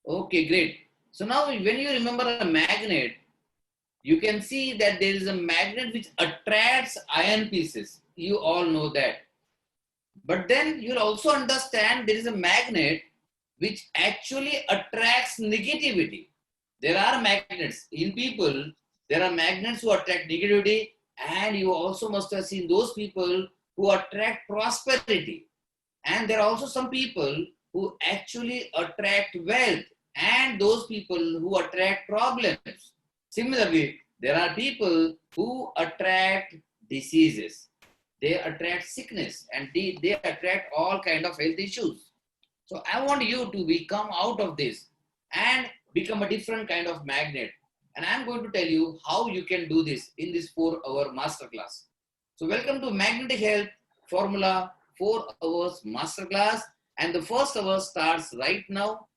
Okay, great. So now when you remember a magnet, you can see that there is a magnet which attracts iron pieces. You all know that. But then you'll also understand there is a magnet which actually attracts negativity. There are magnets in people, there are magnets who attract negativity, and you also must have seen those people who attract prosperity. And there are also some people who actually attract wealth and those people who attract problems. Similarly, there are people who attract diseases. They attract sickness and they attract all kind of health issues. So I want you to become out of this and become a different kind of magnet. And I'm going to tell you how you can do this in this 4-hour masterclass. So welcome to Magnetic Health Formula 4 hours masterclass. And the first hour starts right now.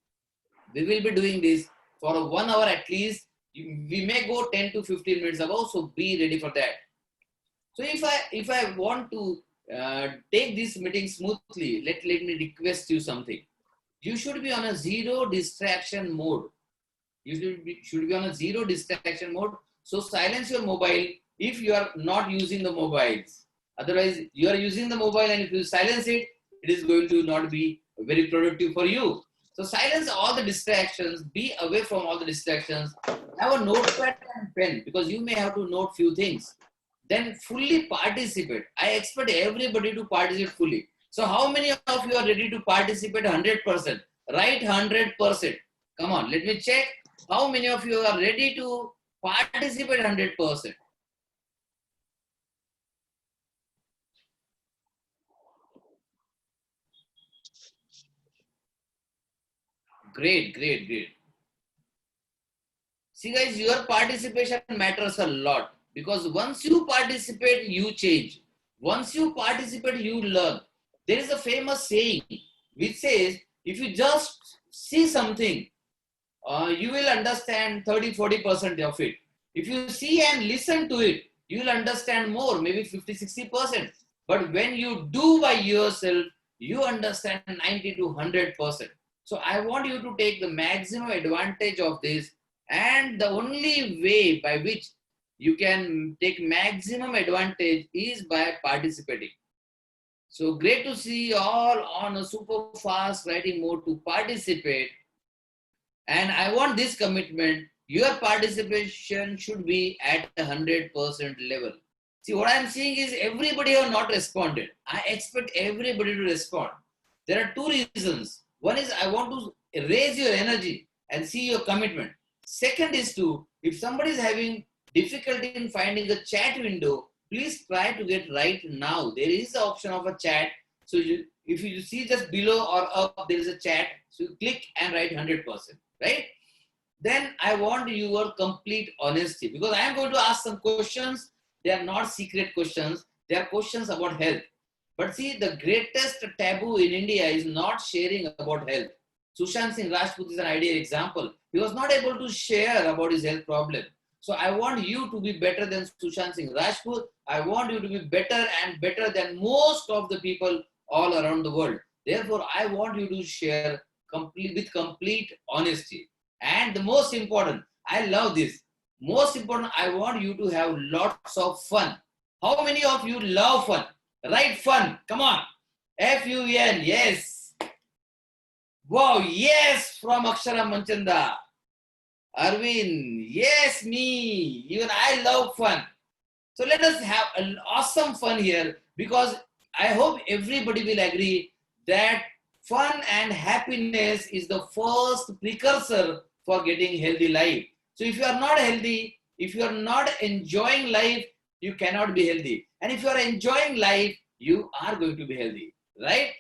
We will be doing this for a 1 hour at least. We may go 10 to 15 minutes above, so be ready for that. So if I want to take this meeting smoothly, let me request you something. You should be on a zero distraction mode. You should be on a zero distraction mode. So silence your mobile if you are not using the mobiles. Otherwise, you are using the mobile, and if you silence it, it is going to not be very productive for you. So silence all the distractions. Be away from all the distractions. Have a notepad and pen because you may have to note few things. Then fully participate. I expect everybody to participate fully. So how many of you are ready to participate 100%? Right, 100%. Come on, let me check. How many of you are ready to participate 100%? Great, great, great. See guys, your participation matters a lot because once you participate, you change. Once you participate, you learn. There is a famous saying which says, if you just see something, you will understand 30-40% of it. If you see and listen to it, you will understand more, maybe 50-60%. But when you do by yourself, you understand 90 to 100%. So I want you to take the maximum advantage of this. And the only way by which you can take maximum advantage is by participating. So great to see you all on a super fast writing mode to participate. And I want this commitment. Your participation should be at 100% level. See, what I'm seeing is everybody have not responded. I expect everybody to respond. There are two reasons. One is I want to raise your energy and see your commitment. Second is to, if somebody is having difficulty in finding the chat window, please try to get right now. There is the option of a chat. So if you see just below or up, there is a chat. So you click and write 100%, right? Then I want your complete honesty because I am going to ask some questions. They are not secret questions. They are questions about health. But see, the greatest taboo in India is not sharing about health. Sushant Singh Rajput is an ideal example. He was not able to share about his health problem. So I want you to be better than Sushant Singh Rajput. I want you to be better and better than most of the people all around the world. Therefore, I want you to share with complete honesty. And the most important, I love this. Most important, I want you to have lots of fun. How many of you love fun? Right, fun. Come on. Fun. Yes. Wow. Yes, from Akshara Manchanda. Arvind. Yes, me. Even I love fun. So let us have an awesome fun here because I hope everybody will agree that fun and happiness is the first precursor for getting healthy life. So if you are not healthy, if you are not enjoying life, you cannot be healthy. And if you are enjoying life, you are going to be healthy, right?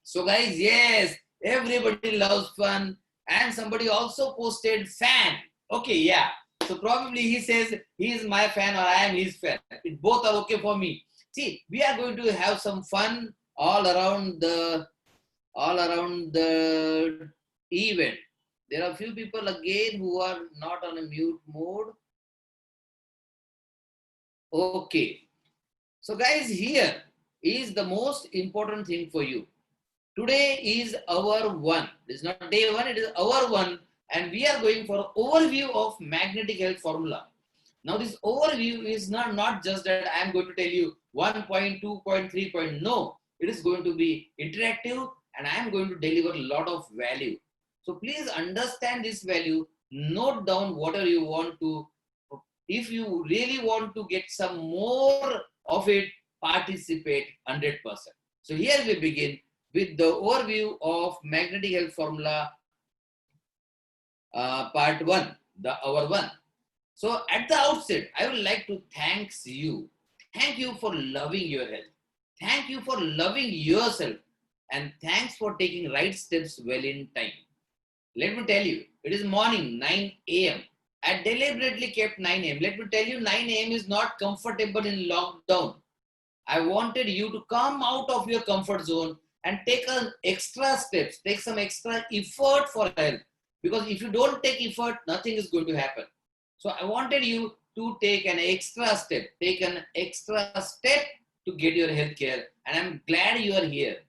So guys, yes, everybody loves fun. And somebody also posted fan. Okay, yeah. So probably he says he is my fan or I am his fan. Both are okay for me. See, we are going to have some fun all around the event. There are a few people again who are not on a mute mode. Okay. So guys, here is the most important thing for you. Today is our one. It is not day one, it is our one. And we are going for overview of magnetic health formula. Now this overview is not just that I am going to tell you 1.2.3 point. No, it is going to be interactive and I am going to deliver a lot of value. So please understand this value, note down whatever you want to. If you really want to get some more of it, participate 100%. So here we begin with the overview of magnetic health formula part 1, the hour 1. So at the outset, I would like to thank you. Thank you for loving your health. Thank you for loving yourself. And thanks for taking right steps well in time. Let me tell you, it is morning, 9 a.m. I deliberately kept 9 a.m. Let me tell you, 9 a.m. is not comfortable in lockdown. I wanted you to come out of your comfort zone and take an extra steps, take some extra effort for health. Because if you don't take effort, nothing is going to happen. So I wanted you to take an extra step, to get your health care. And I'm glad you are here.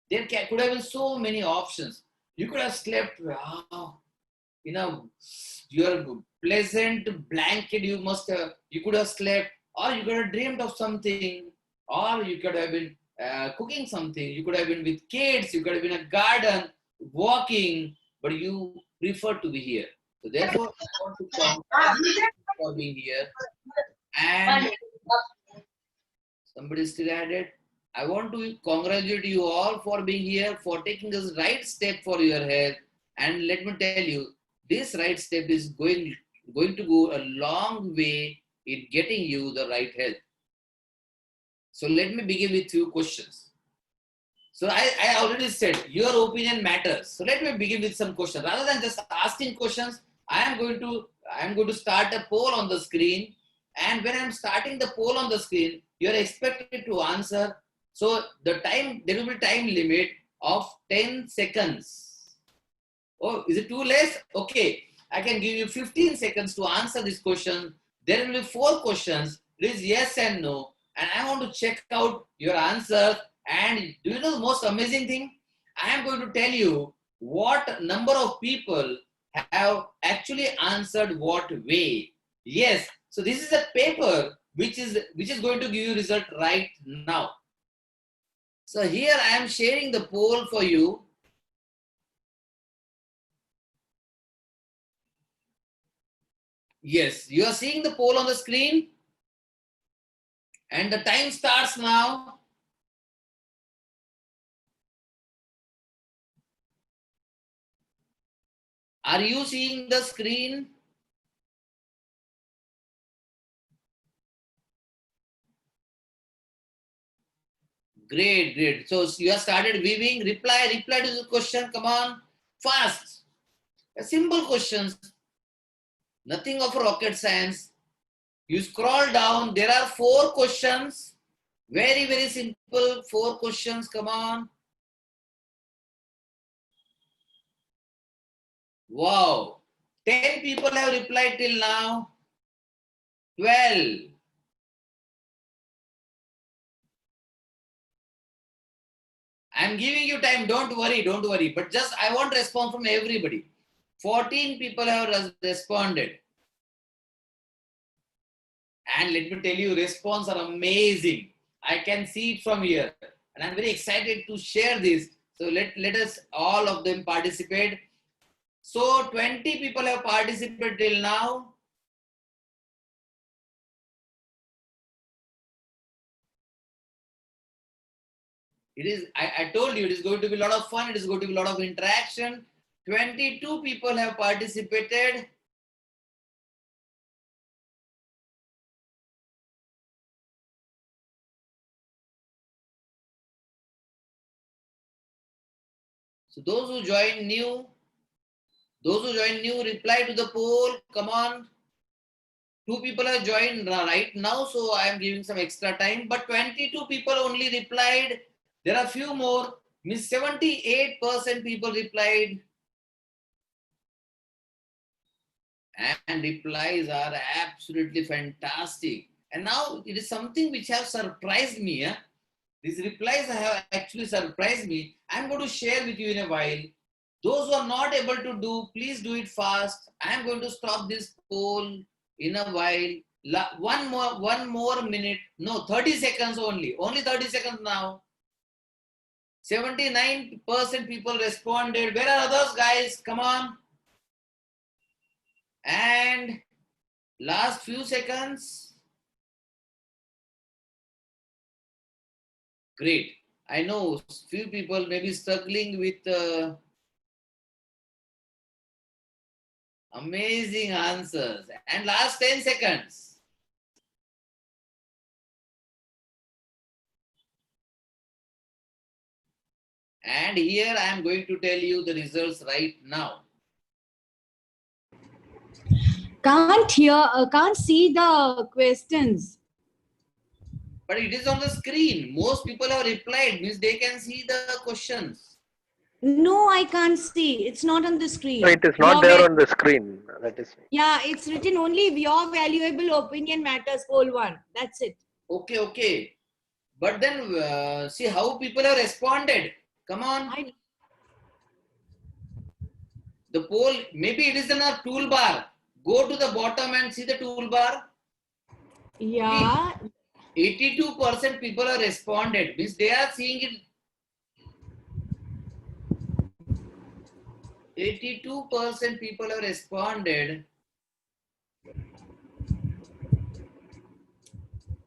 There could have been so many options. You could have slept, your pleasant blanket you could have slept, or you could have dreamed of something, or you could have been cooking something, you could have been with kids, you could have been in a garden, walking, but you prefer to be here. So therefore, I want to congratulate you for being here. And somebody still added, I want to congratulate you all for being here, for taking this right step for your health. And let me tell you, this right step is going to go a long way in getting you the right health. So let me begin with few questions. So I already said your opinion matters. So let me begin with some questions. Rather than just asking questions, I am going to start a poll on the screen. And when I'm starting the poll on the screen, you're expected to answer. So there will be time limit of 10 seconds. Oh, is it too less? Okay. I can give you 15 seconds to answer this question. There will be 4 questions. It is yes and no. And I want to check out your answers. And do you know the most amazing thing? I am going to tell you what number of people have actually answered what way. Yes. So this is a paper which is going to give you result right now. So here I am sharing the poll for you. Yes, you are seeing the poll on the screen. And the time starts now. Are you seeing the screen? Great, great. So you have started weaving. Reply to the question. Come on, fast. Simple questions. Nothing of rocket science. You scroll down. There are 4 questions. Very, very simple. 4 questions. Come on. Wow. 10 people have replied till now. 12. I'm giving you time. Don't worry. But just I want response from everybody. 14 people have responded. And let me tell you, response are amazing. I can see it from here. And I'm very excited to share this. So let us all of them participate. So 20 people have participated till now. I told you it is going to be a lot of fun. It is going to be a lot of interaction. 22 people have participated. So those who join new, reply to the poll. Come on. 2 people have joined right now, so I am giving some extra time. But 22 people only replied. There are few more. Means 78% people replied. And replies are absolutely fantastic. And now it is something which has surprised me. These replies have actually surprised me. I'm going to share with you in a while. Those who are not able to do, please do it fast. I'm going to stop this poll in a while. One more minute. No, 30 seconds only. Only 30 seconds now. 79% people responded. Where are others, guys? Come on. And last few seconds. Great. I know few people may be struggling with amazing answers. And last 10 seconds. And here I am going to tell you the results right now. Can't see the questions. But it is on the screen. Most people have replied, means they can see the questions. No, I can't see. It's not on the screen. No, it is not there on the screen. That is. Yeah, it's written only your valuable opinion matters, poll 1. That's it. Okay, okay. But then see how people have responded. Come on. The poll, maybe it is in a toolbar. Go to the bottom and see the toolbar. Yeah. 82% people have responded. Means they are seeing it. 82% people have responded.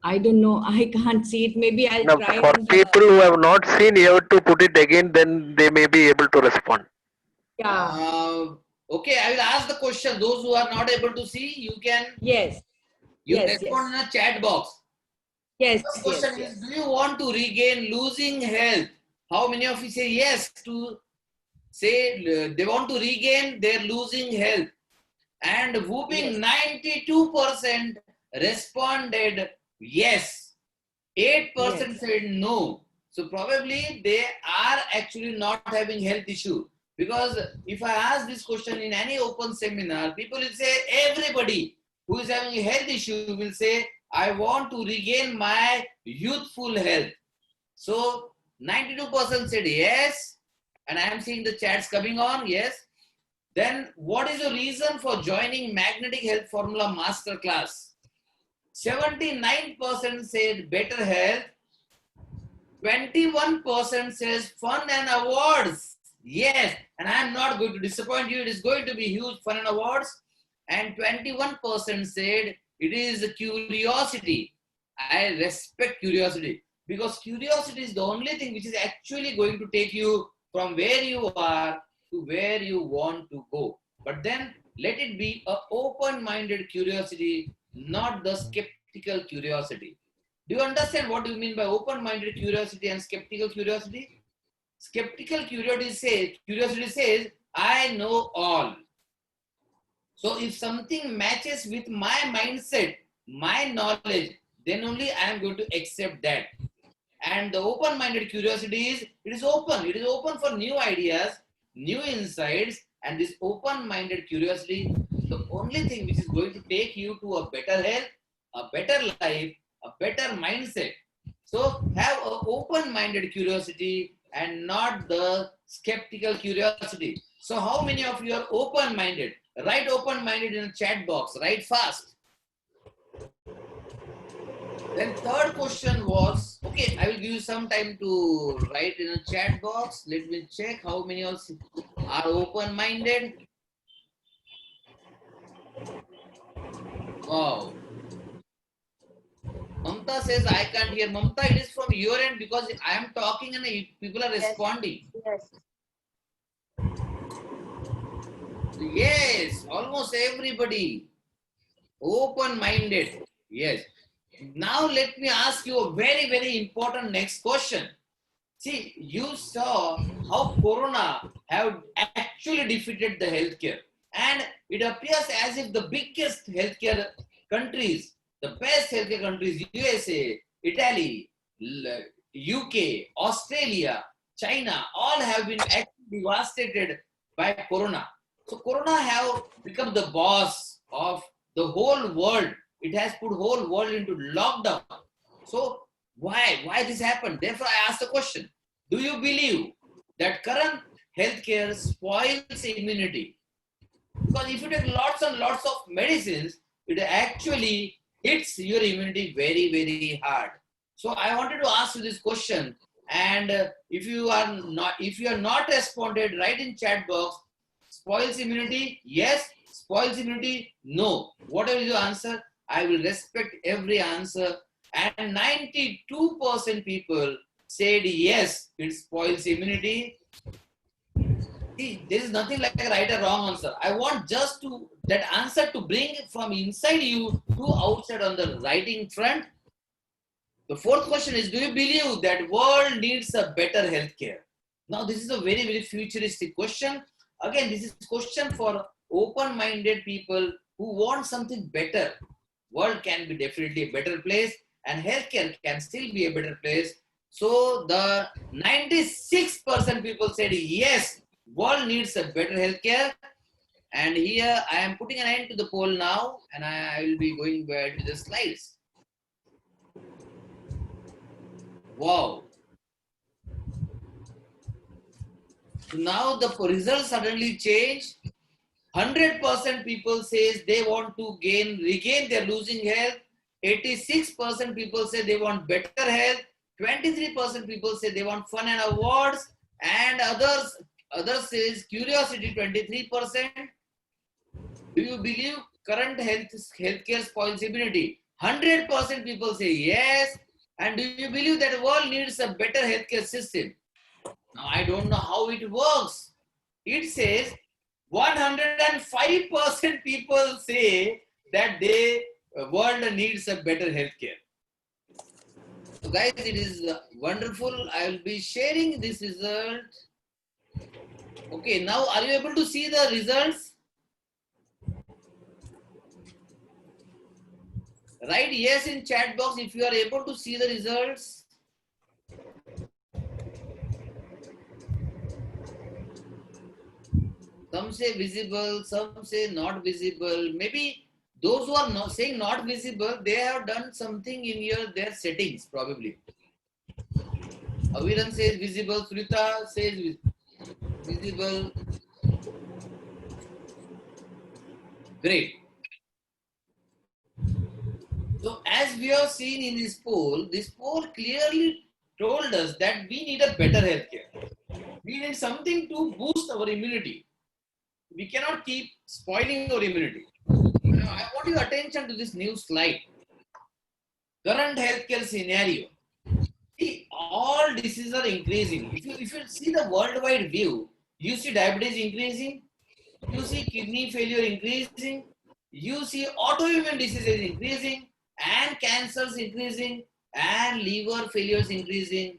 I don't know. I can't see it. Maybe I'll Now, try. for people who have not seen, you have to put it again, then they may be able to respond. Yeah. Okay, I will ask the question. Those who are not able to see, you can Yes. respond in a chat box. Yes. The question is, do you want to regain losing health? How many of you say yes to say they want to regain their losing health? And whooping 92% responded yes. 8% said no. So probably they are actually not having health issue. Because if I ask this question in any open seminar, people will say, everybody who is having a health issue will say, I want to regain my youthful health. So 92% said yes. And I am seeing the chats coming on, yes. Then what is the reason for joining Magnetic Health Formula Masterclass? 79% said better health. 21% says fun and awards. Yes, and I am not going to disappoint you. It is going to be huge fun and awards. And 21% said it is curiosity. I respect curiosity because curiosity is the only thing which is actually going to take you from where you are to where you want to go. But then let it be an open-minded curiosity, not the skeptical curiosity. Do you understand what you mean by open-minded curiosity and skeptical curiosity? Skeptical curiosity says, I know all. So if something matches with my mindset, my knowledge, then only I am going to accept that. And the open-minded curiosity is, it is open. It is open for new ideas, new insights, and this open-minded curiosity, the only thing which is going to take you to a better health, a better life, a better mindset. So have an open-minded curiosity and not the skeptical curiosity. So how many of you are open-minded? Write open-minded in the chat box. Write fast. Then third question was, okay, I will give you some time to write in a chat box. Let me check how many of you are open-minded. Wow. Mamta says, I can't hear. Mamta, it is from your end because I am talking and people are responding. Yes. Yes, almost everybody. Open-minded. Yes. Now let me ask you a very, very important next question. See, you saw how Corona have actually defeated the healthcare. And it appears as if the biggest healthcare countries, the best healthcare countries, USA, Italy, UK, Australia, China, all have been actually devastated by Corona. So Corona have become the boss of the whole world. It has put whole world into lockdown. So Why this happened? Therefore, I asked the question, do you believe that current healthcare spoils immunity? Because if you take lots and lots of medicines, it actually hits your immunity very, very hard. So I wanted to ask you this question. And if you are not responded, write in chat box, spoils immunity, yes. Spoils immunity, no. Whatever is your answer, I will respect every answer. And 92% people said yes, it spoils immunity. See, there is nothing like a right or wrong answer. I want just to that answer to bring from inside you to outside on the writing front. The fourth question is, do you believe that world needs a better healthcare? Now, this is a very, very futuristic question. Again, this is a question for open-minded people who want something better. World can be definitely a better place and healthcare can still be a better place. So the 96% people said yes, world needs a better healthcare. And here I am putting an end to the poll now and I will be going back to the slides. Wow. So now the results suddenly change. 100% people says they want to regain their losing health. 86% people say they want better health. 23% people say they want fun and awards. And others says curiosity, 23%. Do you believe current healthcare spoils immunity? 100% people say yes. And do you believe that the world needs a better healthcare system? Now, I don't know how it works. It says 105% people say that the world needs a better healthcare. So guys, it is wonderful. I will be sharing this result. Okay, now are you able to see the results? Write yes in chat box if you are able to see the results. Some say visible, some say not visible. Maybe those who are not saying not visible, they have done something in their settings probably. Aviran says visible, Surita says visible. Great. So as we have seen in this poll clearly told us that we need a better healthcare. We need something to boost our immunity. We cannot keep spoiling our immunity. Now, I want your attention to this new slide. Current healthcare scenario. See, all diseases are increasing. If you see the worldwide view, you see diabetes increasing, you see kidney failure increasing, you see autoimmune diseases increasing, and cancers increasing, and liver failures increasing,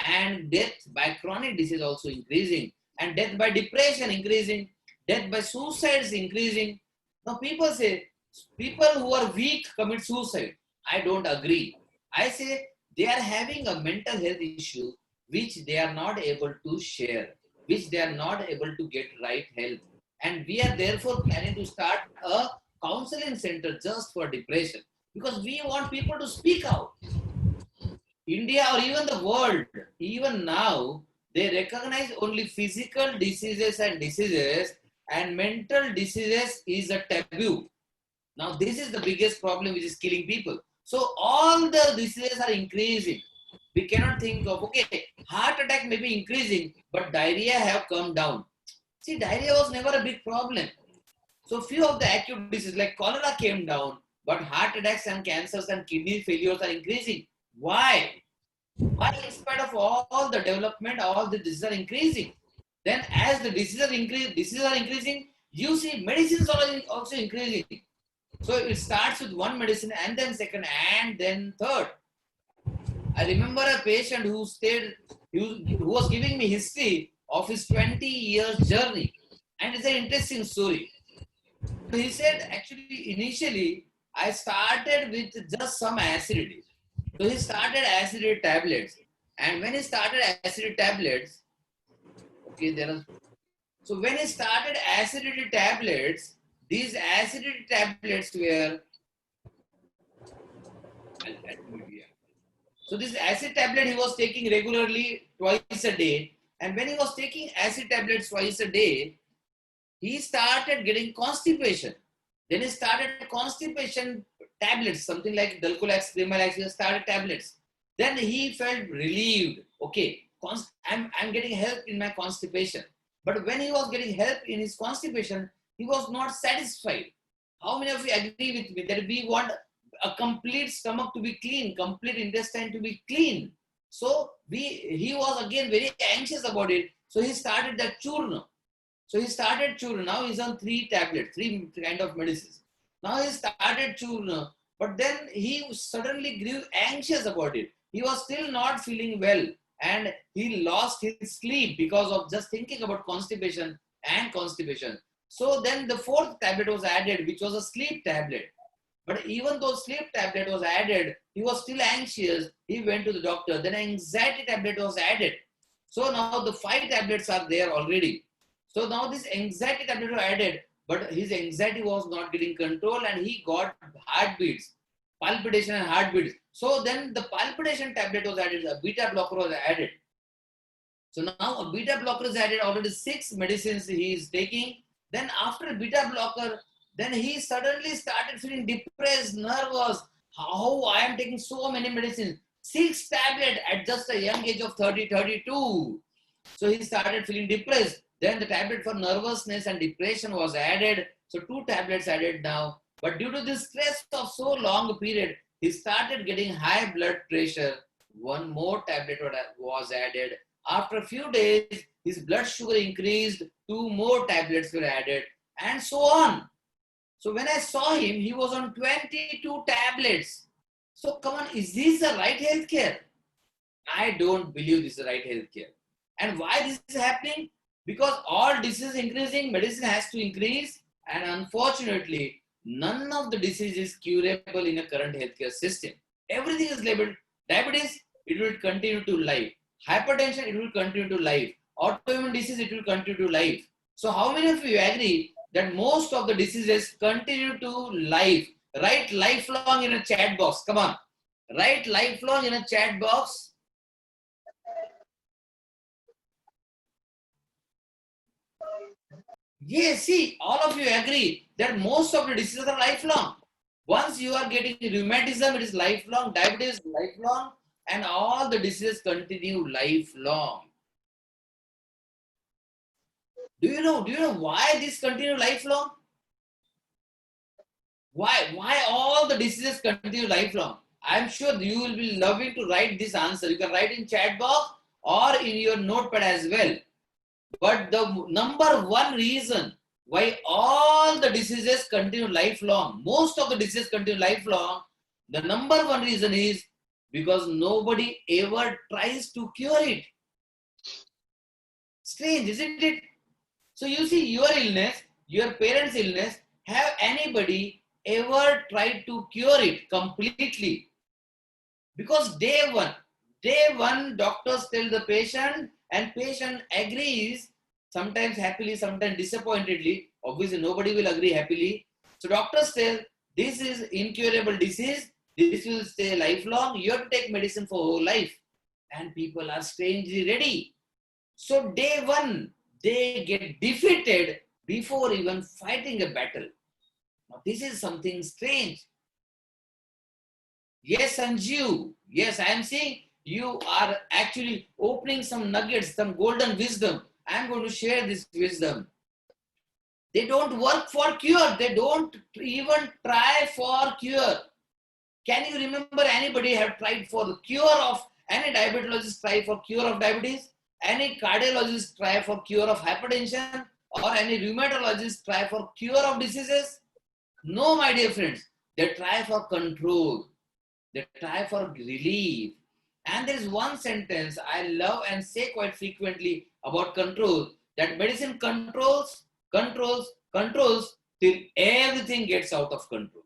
and death by chronic disease also increasing, and death by depression increasing, death by suicides increasing. Now people say people who are weak commit suicide. I don't agree. I say they are having a mental health issue which they are not able to share, which they are not able to get right help. And we are therefore planning to start a counseling center just for depression because we want people to speak out. India or even the world, even now, they recognize only physical diseases and mental diseases is a taboo. Now, this is the biggest problem which is killing people. So, all the diseases are increasing. We cannot think of, okay, heart attack may be increasing, but diarrhea have come down. See, diarrhea was never a big problem. So, few of the acute diseases like cholera came down, but heart attacks and cancers and kidney failures are increasing. Why? Why, in spite of all the development, all the diseases are increasing? Then, as the diseases are increasing, you see medicines are also increasing. So it starts with one medicine and then second and then third. I remember a patient who was giving me history of his 20 years journey. And it's an interesting story. He said, actually, initially, I started with just some acidity. So he started acidity tablets. And when he started acidity tablets, okay, so when he started acidity tablets, these acidity tablets were, So this acid tablet he was taking regularly twice a day. And when he was taking acid tablets twice a day, he started getting constipation. Then he started constipation tablets, something like Dulcolax, Primalax, he started tablets. Then he felt relieved. Okay, I'm getting help in my constipation. But when he was getting help in his constipation, he was not satisfied. How many of you agree with me that we want a complete stomach to be clean, complete intestine to be clean? So he was again very anxious about it. So he started that churna. So he started churna. Now he's on 3 tablets, 3 kind of medicines. Now he started churna, but then he suddenly grew anxious about it. He was still not feeling well and he lost his sleep because of just thinking about constipation and constipation. So then the 4th tablet was added, which was a sleep tablet. But even though sleep tablet was added, he was still anxious. He went to the doctor. Then anxiety tablet was added. So now the 5 tablets are there already. So now this anxiety tablet was added, but his anxiety was not getting control and he got heartbeats, palpitation and heartbeats. So then the palpitation tablet was added, a beta blocker was added. So now a beta blocker is added, already 6 medicines he is taking. Then after beta blocker, then he suddenly started feeling depressed, nervous. How I am taking so many medicines. 6 tablets at just a young age of 30, 32. So he started feeling depressed. Then the tablet for nervousness and depression was added. So 2 tablets added now. But due to this stress of so long a period, he started getting high blood pressure. 1 more tablet was added. After a few days, his blood sugar increased. 2 more tablets were added, and so on. So when I saw him, he was on 22 tablets. So come on, is this the right healthcare? I don't believe this is the right healthcare. And why this is happening? Because all diseases increasing, medicine has to increase, and unfortunately, none of the disease is curable in a current healthcare system. Everything is labeled. Diabetes, it will continue to live. Hypertension, it will continue to live. Autoimmune disease, it will continue to live. So how many of you agree that most of the diseases continue to live? Write lifelong in a chat box. Come on. Write lifelong in a chat box. Yes, see, all of you agree that most of the diseases are lifelong. Once you are getting rheumatism, it is lifelong, diabetes, lifelong, and all the diseases continue lifelong. Do you know why this continue lifelong? Why all the diseases continue lifelong? I'm sure you will be loving to write this answer. You can write in chat box or in your notepad as well. But the number 1 reason why all the diseases continue lifelong, most of the diseases continue lifelong, the number 1 reason is because nobody ever tries to cure it. Strange, isn't it? So you see, your illness, your parents' illness, have anybody ever tried to cure it completely? Because day one, doctors tell the patient and patient agrees, sometimes happily, sometimes disappointedly. Obviously, nobody will agree happily. So doctors tell, this is incurable disease, this will stay lifelong, you have to take medicine for whole life. And people are strangely ready. So day 1, they get defeated before even fighting a battle. Now this is something strange. Yes, Sanjeev. Yes, I am saying you are actually opening some nuggets, some golden wisdom. I am going to share this wisdom. They don't work for cure. They don't even try for cure. Can you remember anybody have tried for the cure of, any diabetologist try for cure of diabetes? Any cardiologist try for cure of hypertension? Or any rheumatologist try for cure of diseases? No, my dear friends. They try for control. They try for relief. And there is one sentence I love and say quite frequently about control, that medicine controls till everything gets out of control.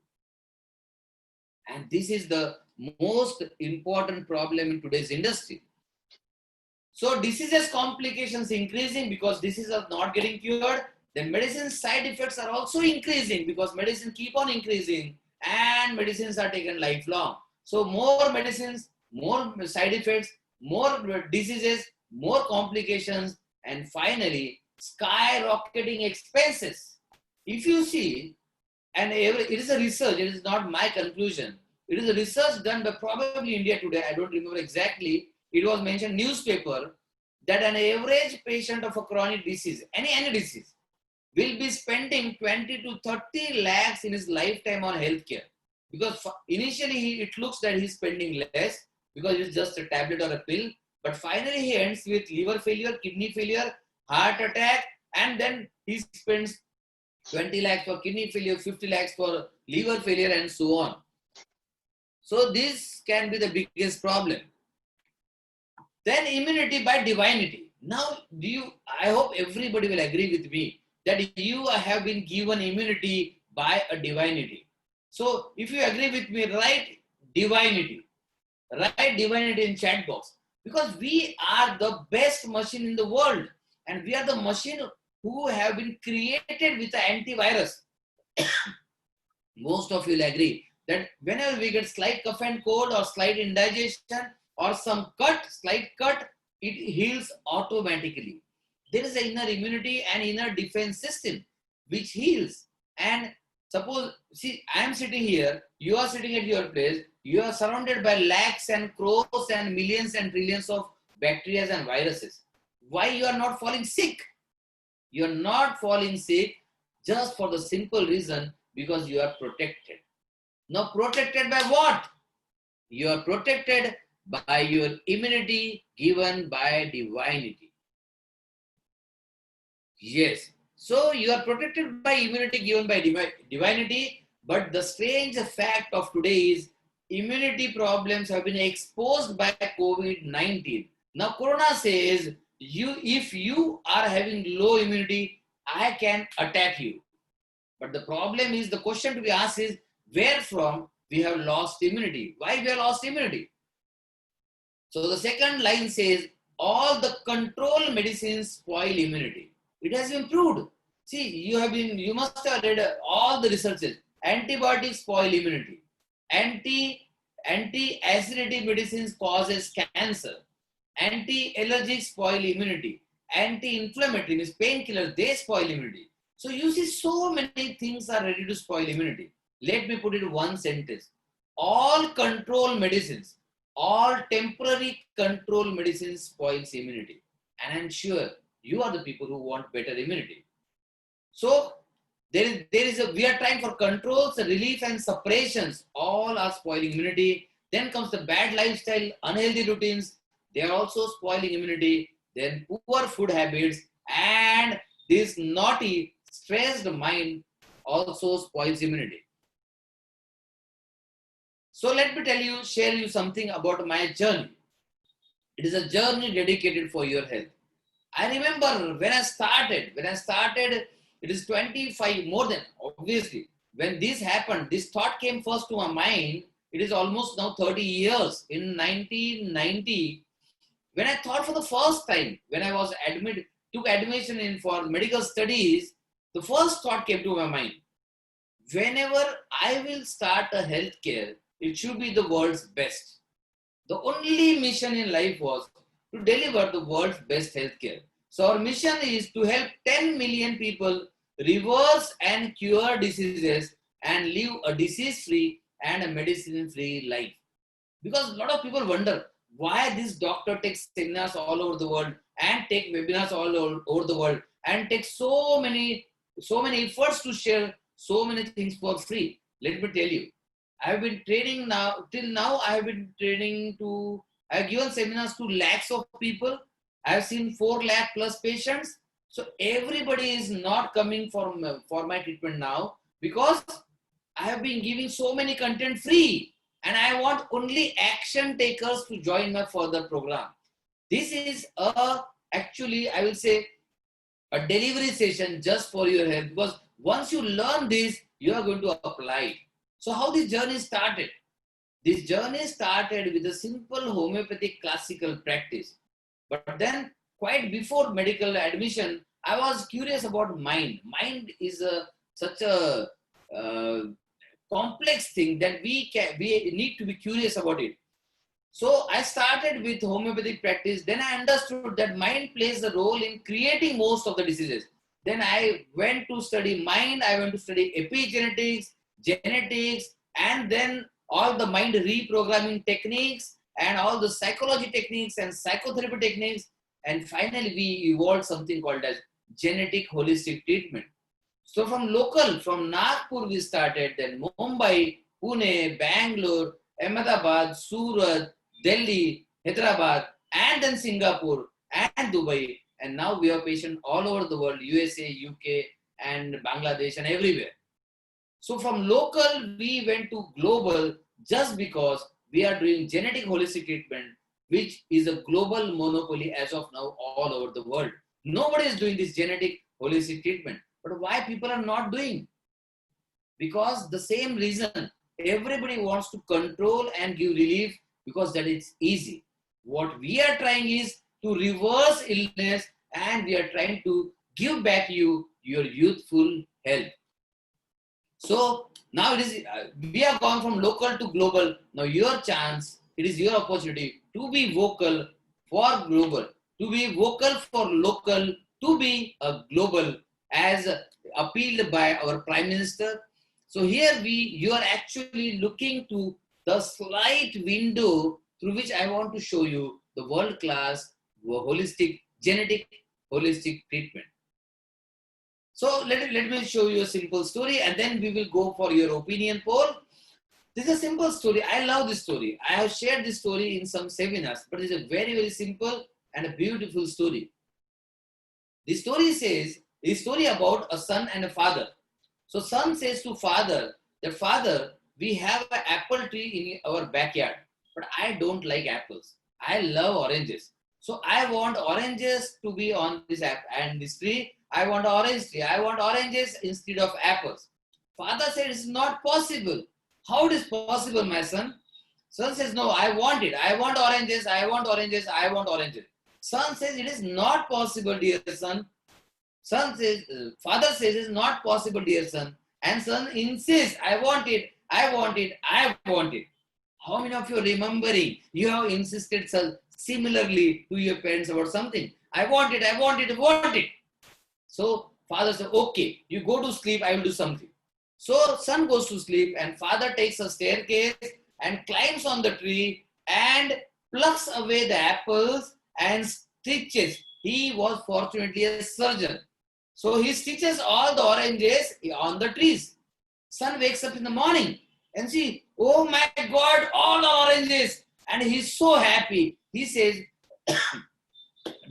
And this is the most important problem in today's industry. So diseases complications increasing because diseases are not getting cured. Then medicine side effects are also increasing because medicine keep on increasing and medicines are taken lifelong. So more medicines, more side effects, more diseases, more complications, and finally, skyrocketing expenses. If you see, and it is a research, it is not my conclusion. It is a research done by probably India Today, I don't remember exactly. It was mentioned newspaper that an average patient of a chronic disease, any disease, will be spending 20 to 30 lakhs in his lifetime on healthcare. Because initially it looks that he's spending less because it's just a tablet or a pill, but finally he ends with liver failure, kidney failure, heart attack, and then he spends 20 lakhs for kidney failure, 50 lakhs for liver failure, and so on. So this can be the biggest problem. Then immunity by divinity. Now, I hope everybody will agree with me that you have been given immunity by a divinity. So if you agree with me, write divinity. Write divinity in chat box. Because we are the best machine in the world. And we are the machine who have been created with the antivirus. Most of you will agree that whenever we get slight cough and cold or slight indigestion or some slight cut, it heals automatically. There is an inner immunity and inner defense system which heals. And suppose, see, I am sitting here, you are sitting at your place, you are surrounded by lakhs and crores and millions and trillions of bacteria and viruses. Why you are not falling sick? You are not falling sick just for the simple reason because you are protected. Now, protected by what? You are protected by your immunity given by divinity. Yes. So, you are protected by immunity given by divinity, but the strange fact of today is immunity problems have been exposed by COVID-19. Now, Corona says, if you are having low immunity, I can attack you. But the problem is, the question to be asked is, where from we have lost immunity? Why we have lost immunity? So the second line says, all the control medicines spoil immunity. It has been proved. See, you must have read all the researches. Antibiotics spoil immunity. Anti-acidity medicines causes cancer. Anti-allergic spoil immunity. Anti-inflammatory means painkillers, they spoil immunity. So you see, so many things are ready to spoil immunity. Let me put it in one sentence. All control medicines, all temporary control medicines spoils immunity. And I'm sure you are the people who want better immunity. So we are trying for controls, relief, and suppressions. All are spoiling immunity. Then comes the bad lifestyle, unhealthy routines. They are also spoiling immunity. Then poor food habits and this naughty, stressed mind also spoils immunity. So let me share you something about my journey. It is a journey dedicated for your health. I remember when I started, it is 25, more than, obviously. When this happened, this thought came first to my mind. It is almost now 30 years. In 1990, when I thought for the first time, when I was took admission in for medical studies, the first thought came to my mind. Whenever I will start a healthcare, it should be the world's best. The only mission in life was to deliver the world's best healthcare. So our mission is to help 10 million people reverse and cure diseases and live a disease-free and a medicine-free life. Because a lot of people wonder why this doctor takes seminars all over the world and take webinars all over the world and take so many efforts to share so many things for free. Let me tell you, I have been training now, till now I have given seminars to lakhs of people. I have seen 4 lakh plus patients. So everybody is not coming for my treatment now because I have been giving so many content free and I want only action takers to join my further program. This is actually, I will say, a delivery session just for your health, because once you learn this, you are going to apply it. So how this journey started? This journey started with a simple homeopathic classical practice. But then, quite before medical admission, I was curious about mind. Mind is such a complex thing that we need to be curious about it. So I started with homeopathic practice. Then I understood that mind plays a role in creating most of the diseases. Then I went to study mind. I went to study epigenetics, genetics, and then all the mind reprogramming techniques and all the psychology techniques and psychotherapy techniques. And finally, we evolved something called as genetic holistic treatment. So from local, from Nagpur we started, then Mumbai, Pune, Bangalore, Ahmedabad, Surat, Delhi, Hyderabad, and then Singapore and Dubai. And now we have patients all over the world, USA, UK, and Bangladesh and everywhere. So from local, we went to global just because we are doing genetic holistic treatment, which is a global monopoly as of now all over the world. Nobody is doing this genetic holistic treatment. But why people are not doing? Because the same reason, everybody wants to control and give relief because that is easy. What we are trying is to reverse illness and we are trying to give back you your youthful health. So now it is we have gone from local to global. Now your chance, it is your opportunity to be vocal for global, to be vocal for local, to be a global as appealed by our Prime Minister. So here you are actually looking to the slight window through which I want to show you the world-class holistic, genetic holistic treatment. So let me show you a simple story and then we will go for your opinion poll. This is a simple story. I love this story. I have shared this story in some seminars, but it's a very, very simple and a beautiful story. The story says, the story about a son and a father. So son says to father, that father, we have an apple tree in our backyard, but I don't like apples. I love oranges. So I want oranges to be on this app and this tree. I want orange tree. I want oranges instead of apples. Father said it's not possible. How it is possible, my son? Son says, no, I want it. I want oranges. I want oranges. I want oranges. Son says, it is not possible, dear son. Son says, father says, it's not possible, dear son. And son insists, I want it. I want it. I want it. How many of you are remembering? You have insisted similarly to your parents about something. I want it. I want it. I want it. So father says, okay, you go to sleep. I will do something. So son goes to sleep and father takes a staircase and climbs on the tree and plucks away the apples and stitches. He was fortunately a surgeon. So he stitches all the oranges on the trees. Son wakes up in the morning and see, oh my God, all the oranges. And he's so happy. He says,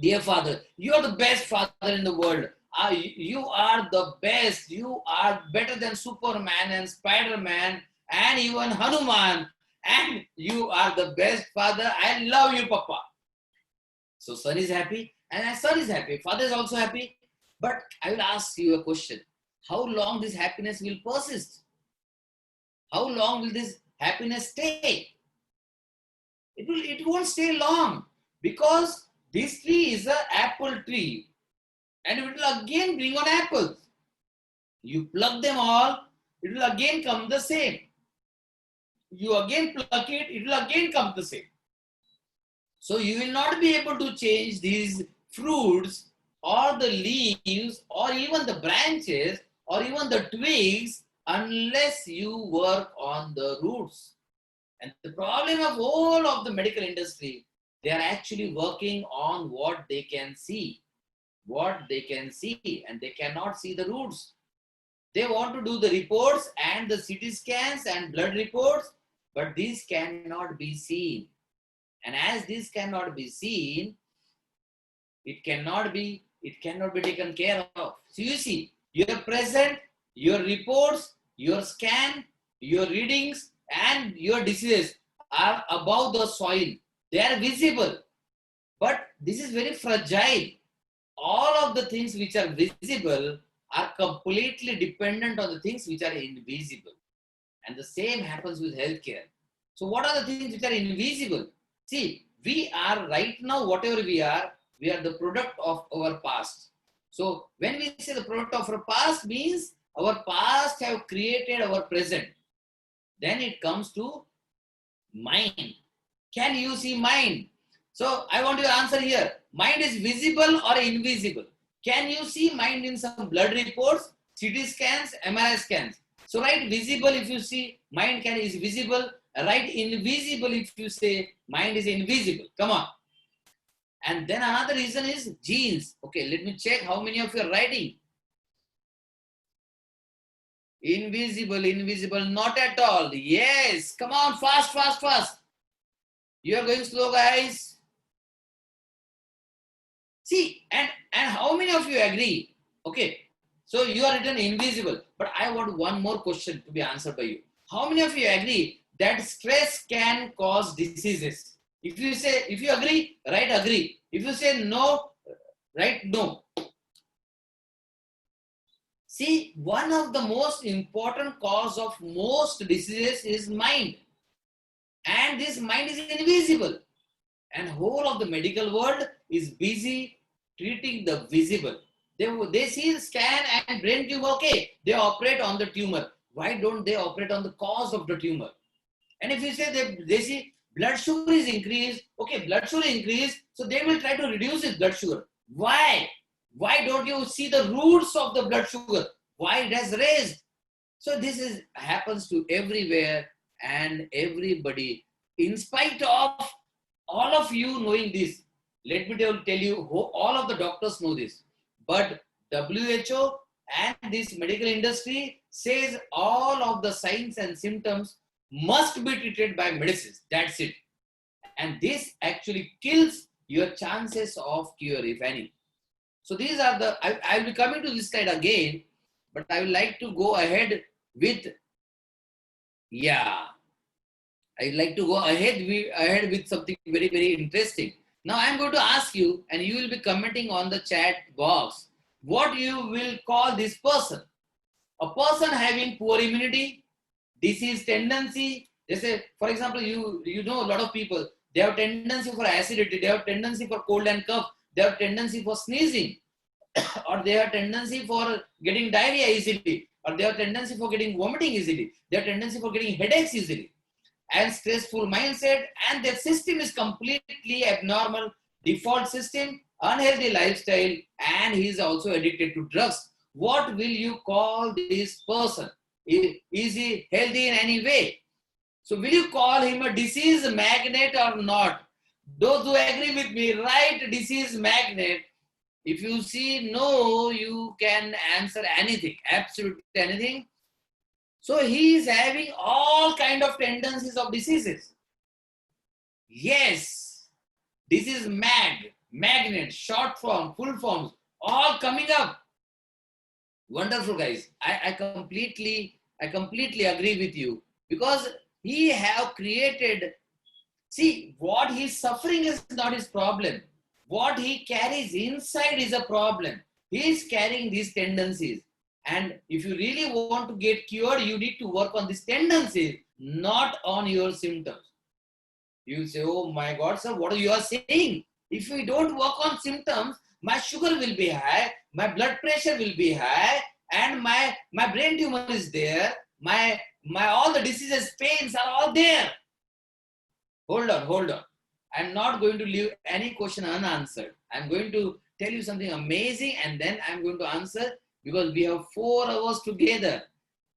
dear father, you are the best father in the world. You are the best. You are better than Superman and Spider-Man and even Hanuman. And you are the best father. I love you, Papa. So son is happy and son is happy. Father is also happy. But I will ask you a question. How long this happiness will persist? How long will this happiness stay? It won't stay long because this tree is an apple tree and it will again bring on apples. You pluck them all, it will again come the same. You again pluck it, it will again come the same. So you will not be able to change these fruits or the leaves or even the branches or even the twigs unless you work on the roots. And the problem of all of the medical industry, they are actually working on what they can see. What they can see and they cannot see the roots. They want to do the reports and the CT scans and blood reports, but these cannot be seen. And as this cannot be seen, it cannot be taken care of. So you see, your present, your reports, your scan, your readings, and your diseases are above the soil. They are visible. But this is very fragile. All of the things which are visible are completely dependent on the things which are invisible. And the same happens with healthcare. So what are the things which are invisible? See, we are right now, whatever we are the product of our past. So when we say the product of our past means our past have created our present. Then it comes to mind. Can you see mind? So I want you to answer here. Mind is visible or invisible? Can you see mind in some blood reports, CT scans, MRI scans? So write visible if you see mind is visible. Write invisible if you say mind is invisible. Come on. And then another reason is genes. Okay, let me check how many of you are writing. Invisible, invisible, not at all. Yes, come on, fast, fast, fast. You are going slow, guys. See, and how many of you agree? Okay, so you are written invisible, but I want one more question to be answered by you. How many of you agree that stress can cause diseases? If you say, if you agree, write agree. If you say no, write no. See, one of the most important cause of most diseases is mind. And this mind is invisible. And whole of the medical world is busy treating the visible. They see the scan and brain tumor, okay, they operate on the tumor. Why don't they operate on the cause of the tumor? And if you say they see blood sugar is increased, okay, blood sugar increased, so they will try to reduce its blood sugar. Why? Why don't you see the roots of the blood sugar? Why it has raised? So this happens to everywhere and everybody. In spite of all of you knowing this, let me tell you, all of the doctors know this. But WHO and this medical industry says all of the signs and symptoms must be treated by medicines. That's it. And this actually kills your chances of cure, if any. So these are the, I will be coming to this slide again, but I would like to go ahead with, I'd like to go ahead with something very, very interesting. Now I'm going to ask you, and you will be commenting on the chat box, what you will call this person. A person having poor immunity, disease tendency. They say, for example, you know a lot of people, they have tendency for acidity, they have tendency for cold and cough, they have tendency for sneezing, or they have tendency for getting diarrhea easily, or they have tendency for getting vomiting easily, they have tendency for getting headaches easily, and stressful mindset, and their system is completely abnormal, default system, unhealthy lifestyle, and he is also addicted to drugs. What will you call this person? Is he healthy in any way? So will you call him a disease magnet or not? Those who agree with me, write disease magnet. If you see no, you can answer anything, absolutely anything. So he is having all kind of tendencies of diseases. Yes, this is magnet, short form, full forms, all coming up. Wonderful, guys. I completely agree with you, because he have created, see, what he's suffering is not his problem. What he carries inside is a problem. He is carrying these tendencies. And if you really want to get cured, you need to work on these tendencies, not on your symptoms. You say, oh my God, sir, what are you saying? If we don't work on symptoms, my sugar will be high, my blood pressure will be high, and my brain tumor is there, my all the diseases, pains are all there. Hold on. I'm not going to leave any question unanswered. I'm going to tell you something amazing, and then I'm going to answer, because we have 4 hours together.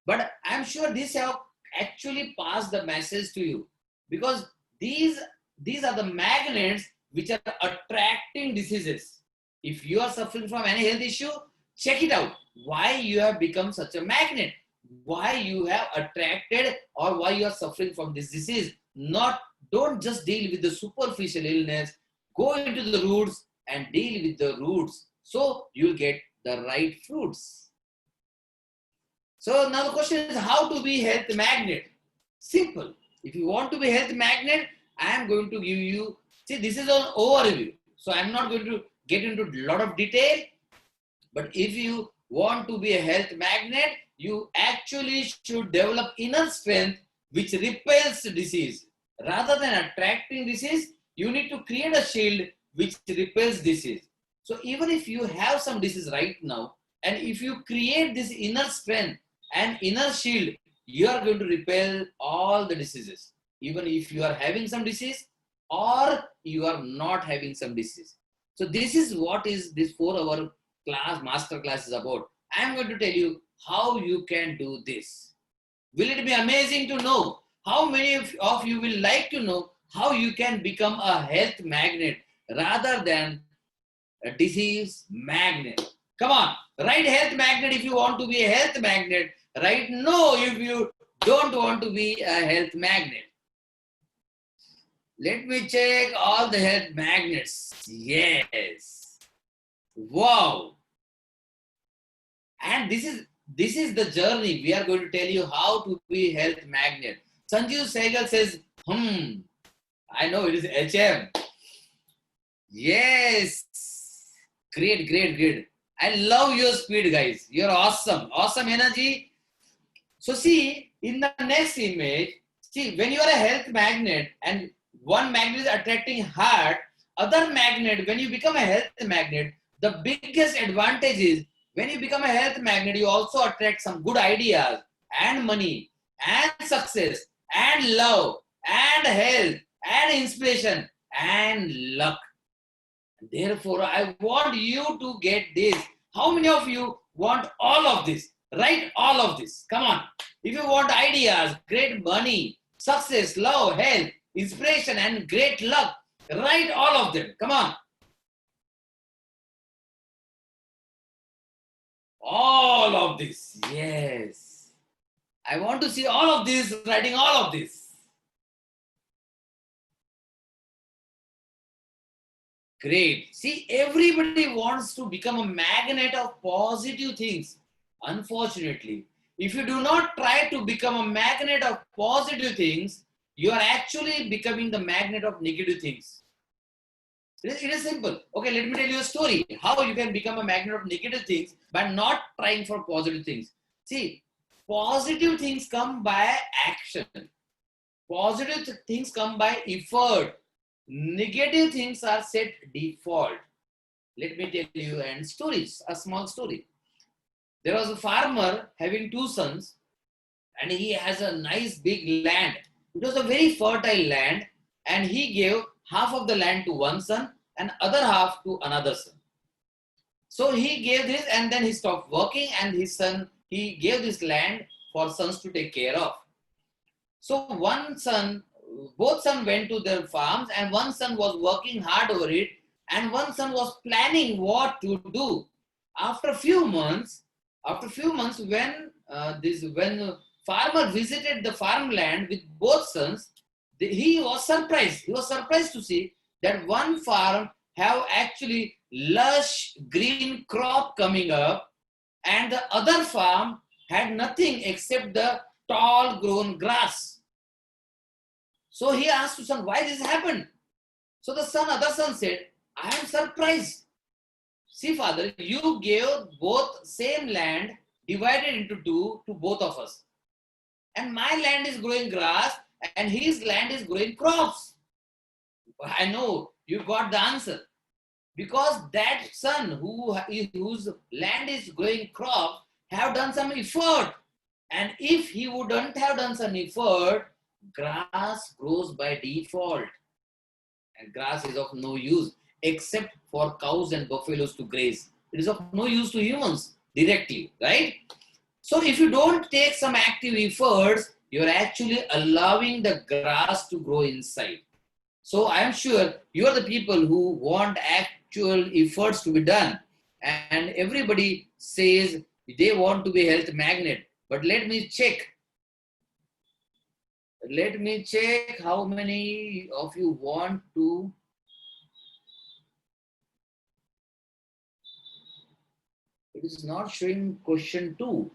But I'm sure this have actually passed the message to you, because these are the magnets which are attracting diseases. If you are suffering from any health issue, check it out. Why you have become such a magnet? Why you have attracted, or why you are suffering from this disease? Don't just deal with the superficial illness. Go into the roots and deal with the roots, so you'll get the right fruits. So now the question is, how to be health magnet? Simple. If you want to be health magnet, I am going to give you, see, this is an overview. So I'm not going to get into a lot of detail, but if you want to be a health magnet, you actually should develop inner strength which repels disease. Rather than attracting disease, you need to create a shield which repels disease. So even if you have some disease right now, and if you create this inner strength and inner shield, you are going to repel all the diseases. Even if you are having some disease, or you are not having some disease. So this is what is this 4-hour class, master class is about. I am going to tell you how you can do this. Will it be amazing to know? How many of you will like to know how you can become a health magnet rather than a disease magnet? Come on, write health magnet if you want to be a health magnet. Write no if you don't want to be a health magnet. Let me check all the health magnets. Yes. Wow. And this is the journey. We are going to tell you how to be health magnet. Sanjeev Sehgal says, I know it is HM. Yes. Great, great, great. I love your speed, guys. You're awesome. Awesome energy. So see, in the next image, see, when you are a health magnet and one magnet is attracting heart, other magnet, when you become a health magnet, the biggest advantage is when you become a health magnet, you also attract some good ideas and money and success and love and health and inspiration and luck. Therefore, I want you to get this. How many of you want all of this? Write all of this. Come on. If you want ideas, great money, success, love, health, inspiration, and great luck, write all of them. Come on. All of this. Yes. I want to see all of this, writing all of this. Great. See, everybody wants to become a magnet of positive things. Unfortunately, if you do not try to become a magnet of positive things, you are actually becoming the magnet of negative things. It is simple. Okay, let me tell you a story. How you can become a magnet of negative things by not trying for positive things. See, positive things come by action. Positive things come by effort. Negative things are set default. Let me tell you a small story. There was a farmer having 2 sons and he has a nice big land. It was a very fertile land and he gave half of the land to one son and other half to another son. So he gave this and then he stopped working and he gave this land for sons to take care of. So both sons went to their farms and one son was working hard over it and one son was planning what to do. After a few months, when farmer visited the farmland with both sons, he was surprised. He was surprised to see that one farm have actually lush green crop coming up and the other farm had nothing except the tall grown grass. So he asked his son, why this happened? So the other son said, I am surprised. See, father, you gave both same land divided into 2 to both of us. And my land is growing grass and his land is growing crops. I know you got the answer. Because that son whose land is growing crops have done some effort. And if he wouldn't have done some effort, grass grows by default. And grass is of no use except for cows and buffaloes to graze. It is of no use to humans directly, right? So if you don't take some active efforts, you're actually allowing the grass to grow inside. So I am sure you are the people who want actual efforts to be done. And everybody says they want to be a health magnet. But let me check. Let me check how many of you want to. It is not showing question 2.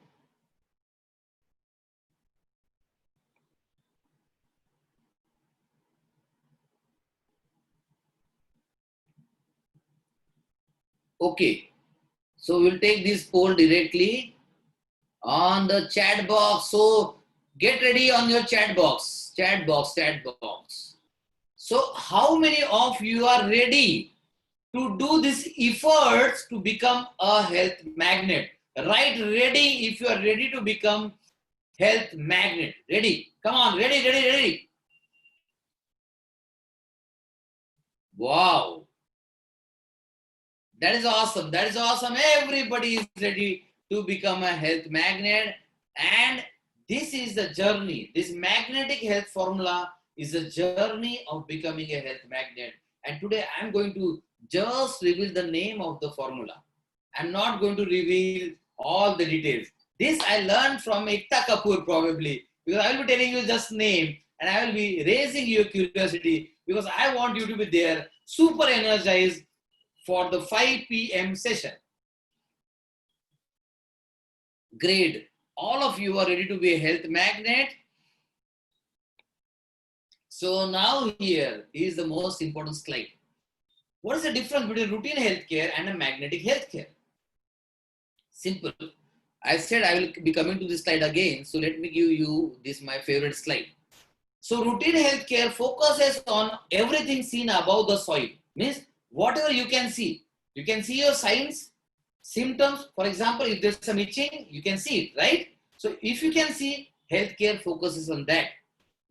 Okay. So we'll take this poll directly on the chat box. So get ready on your chat box. Chat box. So how many of you are ready to do these efforts to become a health magnet? Write ready if you are ready to become health magnet. Ready? Come on, ready. Wow. That is awesome. That is awesome. Everybody is ready to become a health magnet. And this is the journey. This magnetic health formula is a journey of becoming a health magnet. And today I'm going to just reveal the name of the formula. I'm not going to reveal all the details. This I learned from Ekta Kapoor probably, because I will be telling you just name and I will be raising your curiosity because I want you to be there, super energized for the 5 p.m. session. Great. All of you are ready to be a health magnet. So now here is the most important slide. What is the difference between routine healthcare and a magnetic healthcare? Simple. I said I will be coming to this slide again. So let me give you this my favorite slide. So routine healthcare focuses on everything seen above the soil. Means whatever you can see. You can see your signs, symptoms. For example, if there's some itching, you can see it, right? So if you can see, healthcare focuses on that.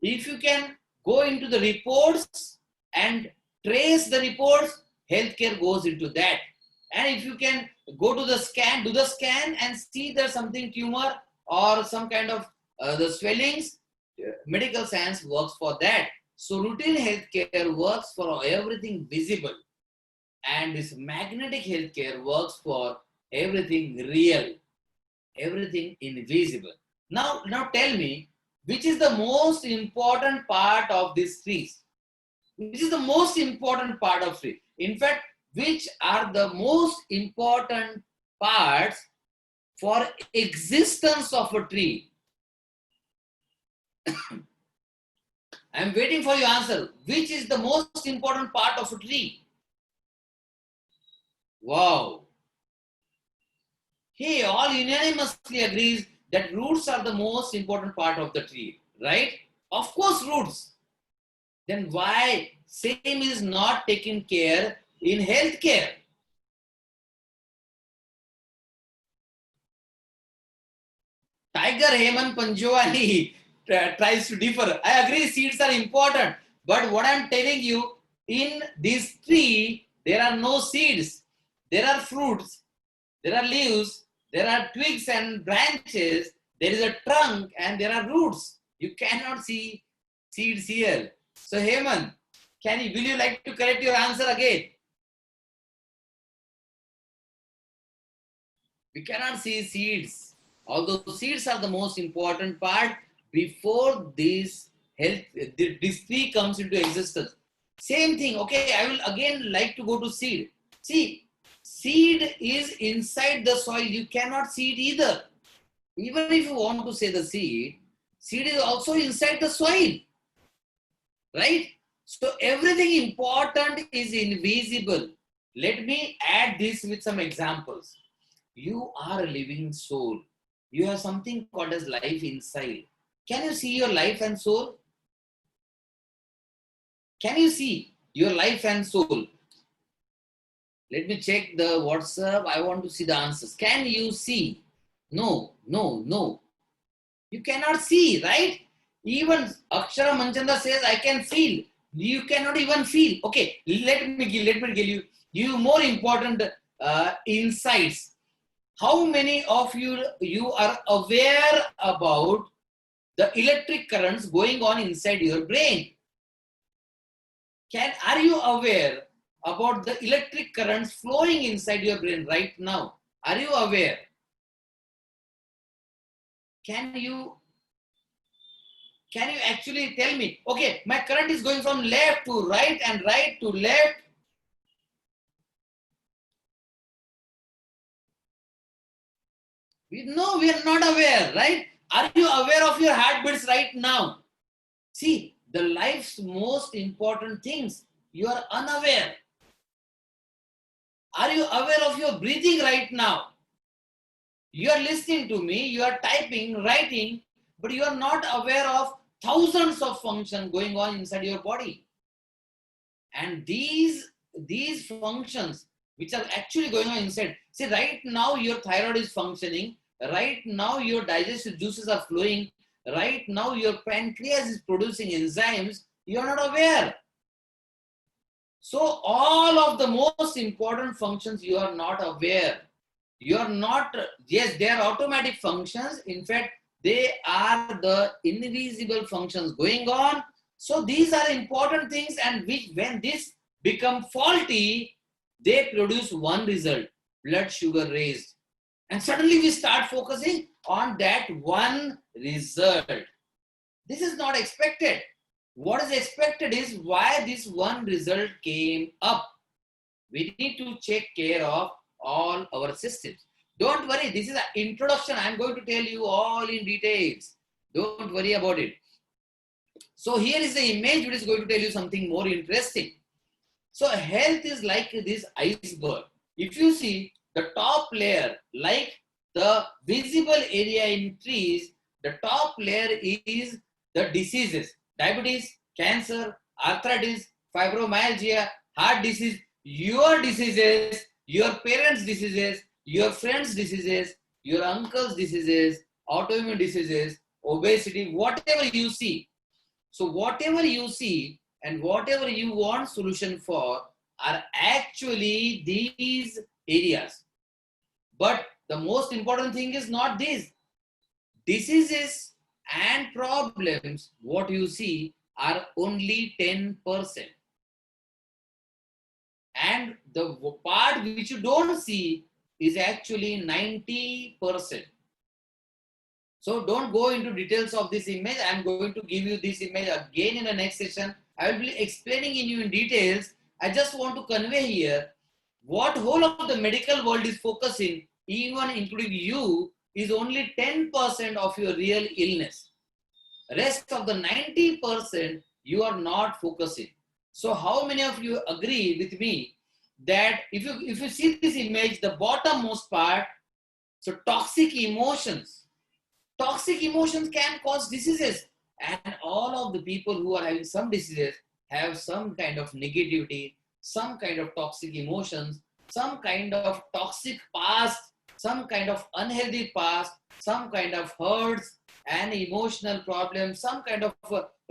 If you can go into the reports and trace the reports, healthcare goes into that. And if you can go to the scan, do the scan and see there's something tumor or some kind of the swellings, medical science works for that. So routine healthcare works for everything visible. And this magnetic healthcare works for everything real, everything invisible. Now tell me, which is the most important part of these trees? Which is the most important part of tree? In fact, which are the most important parts for existence of a tree? I'm waiting for your answer. Which is the most important part of a tree? Wow. Hey, all unanimously agrees that roots are the most important part of the tree, right? Of course, roots. Then why same is not taken care in healthcare? Tiger Heyman Panjwani tries to differ. I agree seeds are important, but what I'm telling you, in this tree, there are no seeds. There are fruits, there are leaves, there are twigs and branches, there is a trunk and there are roots. You cannot see seeds here. So Heyman, will you like to correct your answer again? We cannot see seeds. Although seeds are the most important part before this health, this tree comes into existence. Same thing. Okay, I will again like to go to seed. See, seed is inside the soil. You cannot see it either. Even if you want to say the seed is also inside the soil. Right? So everything important is invisible. Let me add this with some examples. You are a living soul. You have something called as life inside. Can you see your life and soul? Can you see your life and soul? Let me check the WhatsApp. I want to see the answers. Can you see? No, no, no. You cannot see, right? Even Akshara Manchanda says, I can feel. You cannot even feel. Okay, let me give you more important insights. How many of you are aware about the electric currents going on inside your brain? Are you aware about the electric currents flowing inside your brain right now? Are you aware? Can you actually tell me, okay, my current is going from left to right and right to left? No, we are not aware, right? Are you aware of your heartbeats right now? See, the life's most important things, you are unaware. Are you aware of your breathing right now? You are listening to me, you are typing, writing, but you are not aware of thousands of functions going on inside your body. And these functions which are actually going on inside. See, right now your thyroid is functioning, right now your digestive juices are flowing, right now your pancreas is producing enzymes, you are not aware. So all of the most important functions you are not aware. You are not, yes, they are automatic functions. In fact, they are the invisible functions going on. So these are important things, and which when this become faulty, they produce one result, blood sugar raised. And suddenly we start focusing on that one result. This is not expected. What is expected is why this one result came up. We need to take care of all our systems. Don't worry, this is an introduction. I'm going to tell you all in details. Don't worry about it. So here is the image which is going to tell you something more interesting. So health is like this iceberg. If you see the top layer, like the visible area in trees, the top layer is the diseases, diabetes, cancer, arthritis, fibromyalgia, heart disease, your diseases, your parents' diseases, your friends' diseases, your uncle's diseases, autoimmune diseases, obesity, whatever you see. So whatever you see and whatever you want solution for are actually these areas. But the most important thing is not this. Diseases and problems, what you see, are only 10%. And the part which you don't see is actually 90%. So don't go into details of this image. I'm going to give you this image again in the next session. I will be explaining in you in details. I just want to convey here what whole of the medical world is focusing, even including you, is only 10% of your real illness. Rest of the 90% you are not focusing. So how many of you agree with me that if you see this image, the bottommost part, so toxic emotions can cause diseases, and all of the people who are having some diseases have some kind of negativity, some kind of toxic emotions, some kind of toxic past, some kind of unhealthy past, some kind of hurts and emotional problems, some kind of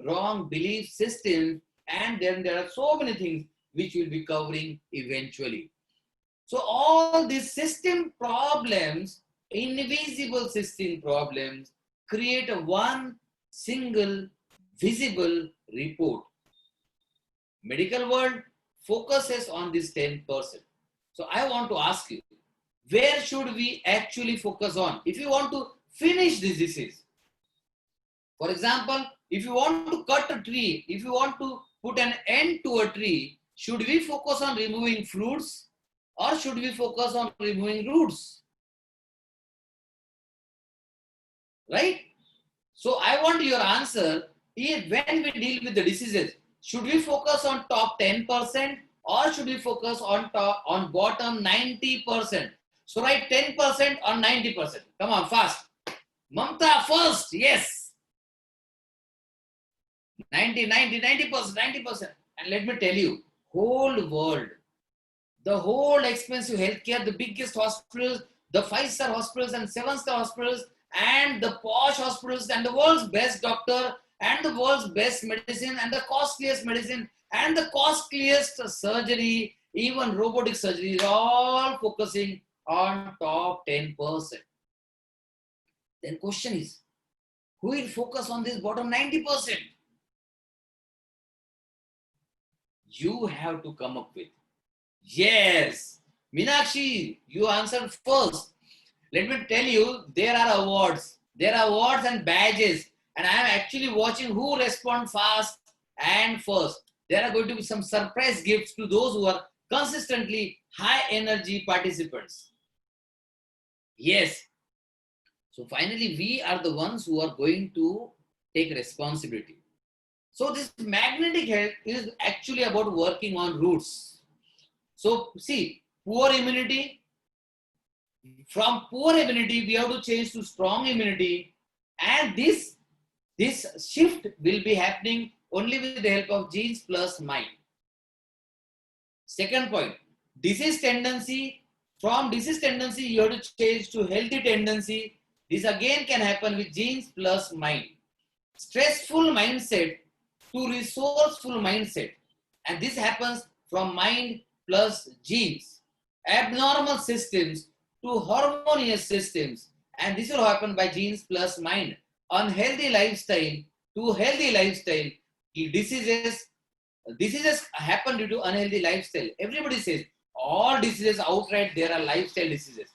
wrong belief system, and then there are so many things which we'll be covering eventually. So all these system problems, invisible system problems, create a one single visible report. Medical world focuses on this 10%. So I want to ask you, where should we actually focus on if you want to finish this disease? For example, if you want to cut a tree, if you want to put an end to a tree, should we focus on removing fruits or should we focus on removing roots? Right? So I want your answer. When we deal with the diseases, should we focus on top 10% or should we focus on bottom 90%? So write 10% or 90%. Come on, fast. Mamta first, yes. 90%. And let me tell you, whole world, the whole expensive healthcare, the biggest hospitals, the 5-star hospitals and 7-star hospitals, and the posh hospitals, and the world's best doctor, and the world's best medicine, and the costliest medicine, and the costliest surgery, even robotic surgery, is all focusing on top 10%. Then question is, who will focus on this bottom 90%? You have to come up with. Yes, Meenakshi, you answered first. Let me tell you, there are awards. There are awards and badges. And I am actually watching who respond fast and first. There are going to be some surprise gifts to those who are consistently high energy participants. Yes. So finally, we are the ones who are going to take responsibility. So this magnetic health is actually about working on roots. So see, poor immunity. From poor immunity, we have to change to strong immunity. And this shift will be happening only with the help of genes plus mind. Second point, disease tendency. From disease tendency, you have to change to healthy tendency. This again can happen with genes plus mind. Stressful mindset to resourceful mindset. And this happens from mind plus genes, abnormal systems to harmonious systems, and this will happen by genes plus mind. Unhealthy lifestyle to healthy lifestyle. Diseases happen due to unhealthy lifestyle. Everybody says all diseases outright there are lifestyle diseases.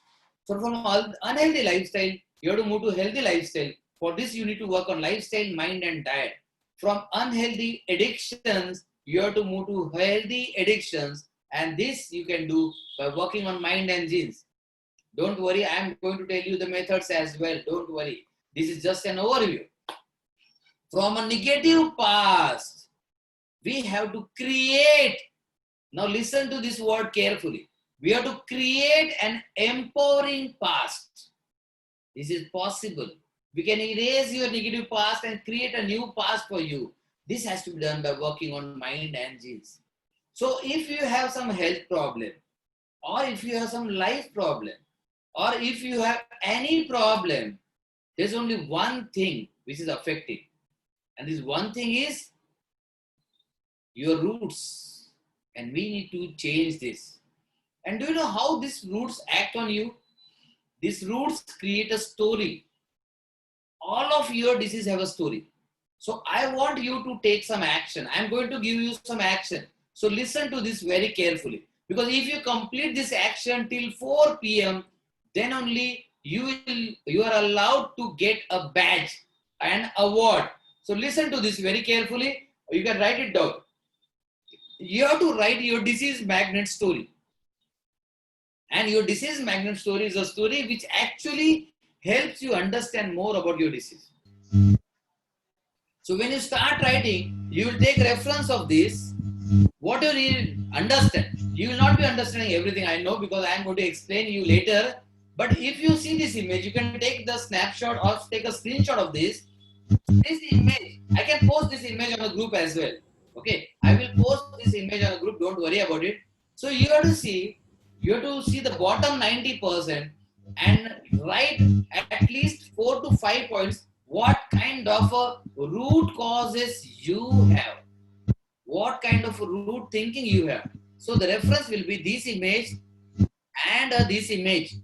So from unhealthy lifestyle, you have to move to healthy lifestyle. For this, you need to work on lifestyle, mind, and diet. From unhealthy addictions, you have to move to healthy addictions, and this you can do by working on mind and genes. Don't worry, I am going to tell you the methods as well. Don't worry. This is just an overview. From a negative past, we have to create. Now listen to this word carefully. We have to create an empowering past. This is possible. We can erase your negative past and create a new past for you. This has to be done by working on mind and genes. So if you have some health problem, or if you have some life problem, or if you have any problem, there's only one thing which is affecting. And this one thing is your roots. And we need to change this. And do you know how these roots act on you? These roots create a story. All of your diseases have a story. So I want you to take some action. I'm going to give you some action. So listen to this very carefully. Because if you complete this action till 4 p.m., then only you are allowed to get a badge and award. So listen to this very carefully. You can write it down. You have to write your disease magnet story. And your disease magnet story is a story which actually helps you understand more about your disease. So when you start writing, you will take reference of this. What you need to understand. You will not be understanding everything, I know, because I am going to explain you later. But if you see this image, you can take the snapshot or take a screenshot of this. This image, I can post this image on a group as well. Okay, I will post this image on a group, don't worry about it. So you have to see the bottom 90% and write at least 4 to 5 points what kind of a root causes you have, what kind of root thinking you have. So the reference will be this image and this image.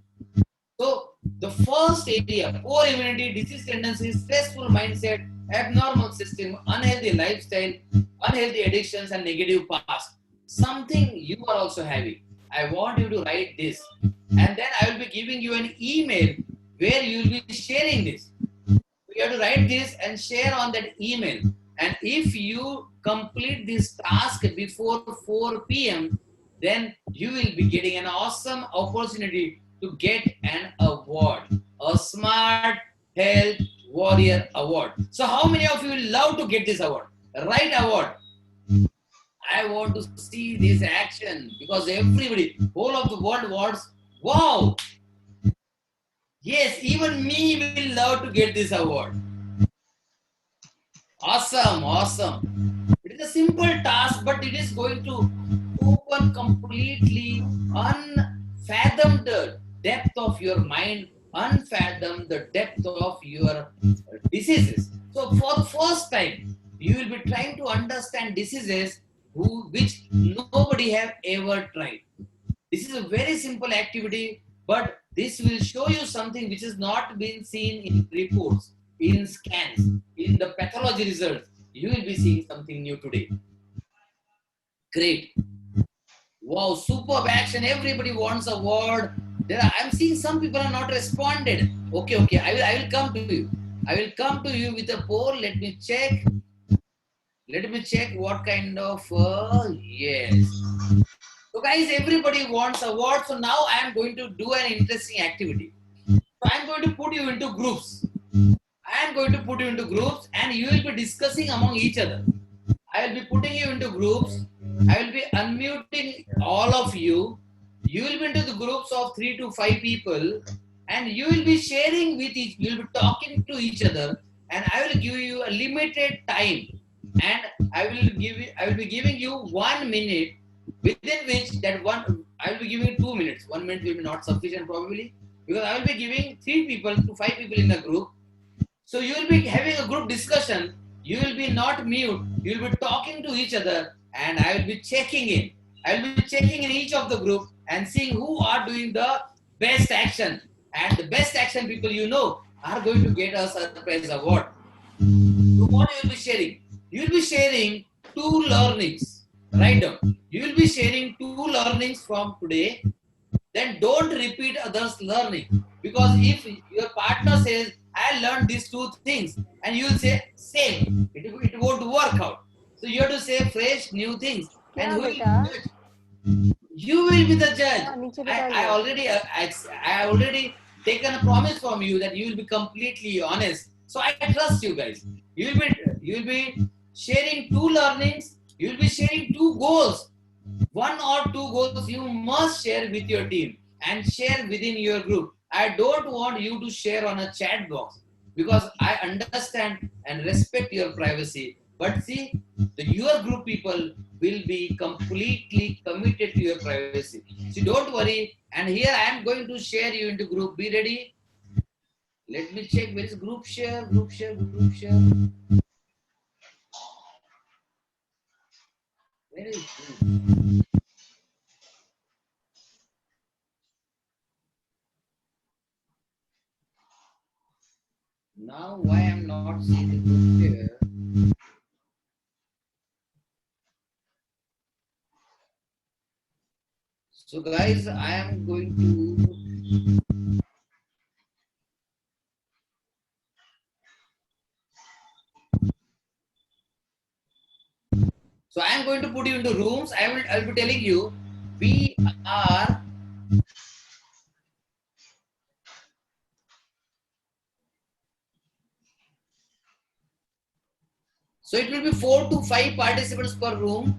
So the first area, poor immunity, disease tendencies, stressful mindset, abnormal system, unhealthy lifestyle, unhealthy addictions, and negative past. Something you are also having. I want you to write this. And then I will be giving you an email where you will be sharing this. You have to write this and share on that email. And if you complete this task before 4 p.m., then you will be getting an awesome opportunity to get an award, a Smart Health Warrior Award. So how many of you will love to get this award? Right award. I want to see this action because everybody, whole of the world wants, wow, yes, even me will love to get this award. Awesome, awesome. It is a simple task, but it is going to open completely unfathomed depth of your mind, unfathom the depth of your diseases. So for the first time, you will be trying to understand diseases which nobody have ever tried. This is a very simple activity, but this will show you something which has not been seen in reports, in scans, in the pathology results. You will be seeing something new today. Great. Wow, superb action. Everybody wants a word. I'm seeing some people are not responded. Okay. I will come to you. I will come to you with a poll. Let me check. What kind of yes. So guys, everybody wants a word. So now I am going to do an interesting activity. So I am going to put you into groups. And you will be discussing among each other. I will be putting you into groups. I will be unmuting all of you. You will be into the groups of 3 to 5 people, and you will be sharing with each. You will be talking to each other, and I will give you a limited time, and I will be giving you 1 minute, within which that one I will be giving you 2 minutes. 1 minute will be not sufficient probably, because I will be giving 3 people to 5 people in the group. So you will be having a group discussion. You will be not mute. You will be talking to each other, and I will be checking in. I will be checking in each of the group and seeing who are doing the best action. And the best action people you know are going to get a surprise award. So what you will be sharing? You will be sharing two learnings. Write down. You will be sharing two learnings from today. Then don't repeat others' learning. Because if your partner says, I learned these two things, and you will say, same, it won't work out. So you have to say fresh, new things. And क्या who will बेटा judge? You will be the judge. हाँ नीचे I, बिठा I low already I already taken a promise from you that you will be completely honest. So I trust you guys. You will be sharing two learnings. You will be sharing two goals. One or two goals you must share with your team and share within your group. I don't want you to share on a chat box because I understand and respect your privacy. But see, your group people will be completely committed to your privacy. So don't worry. And here I am going to share you into group. Be ready. Let me check where is group share, group share, group share. Where is group? Now why I'm not seeing the group share? So guys, I am going to put you into rooms. I'll be telling you we are so it will be 4 to 5 participants per room.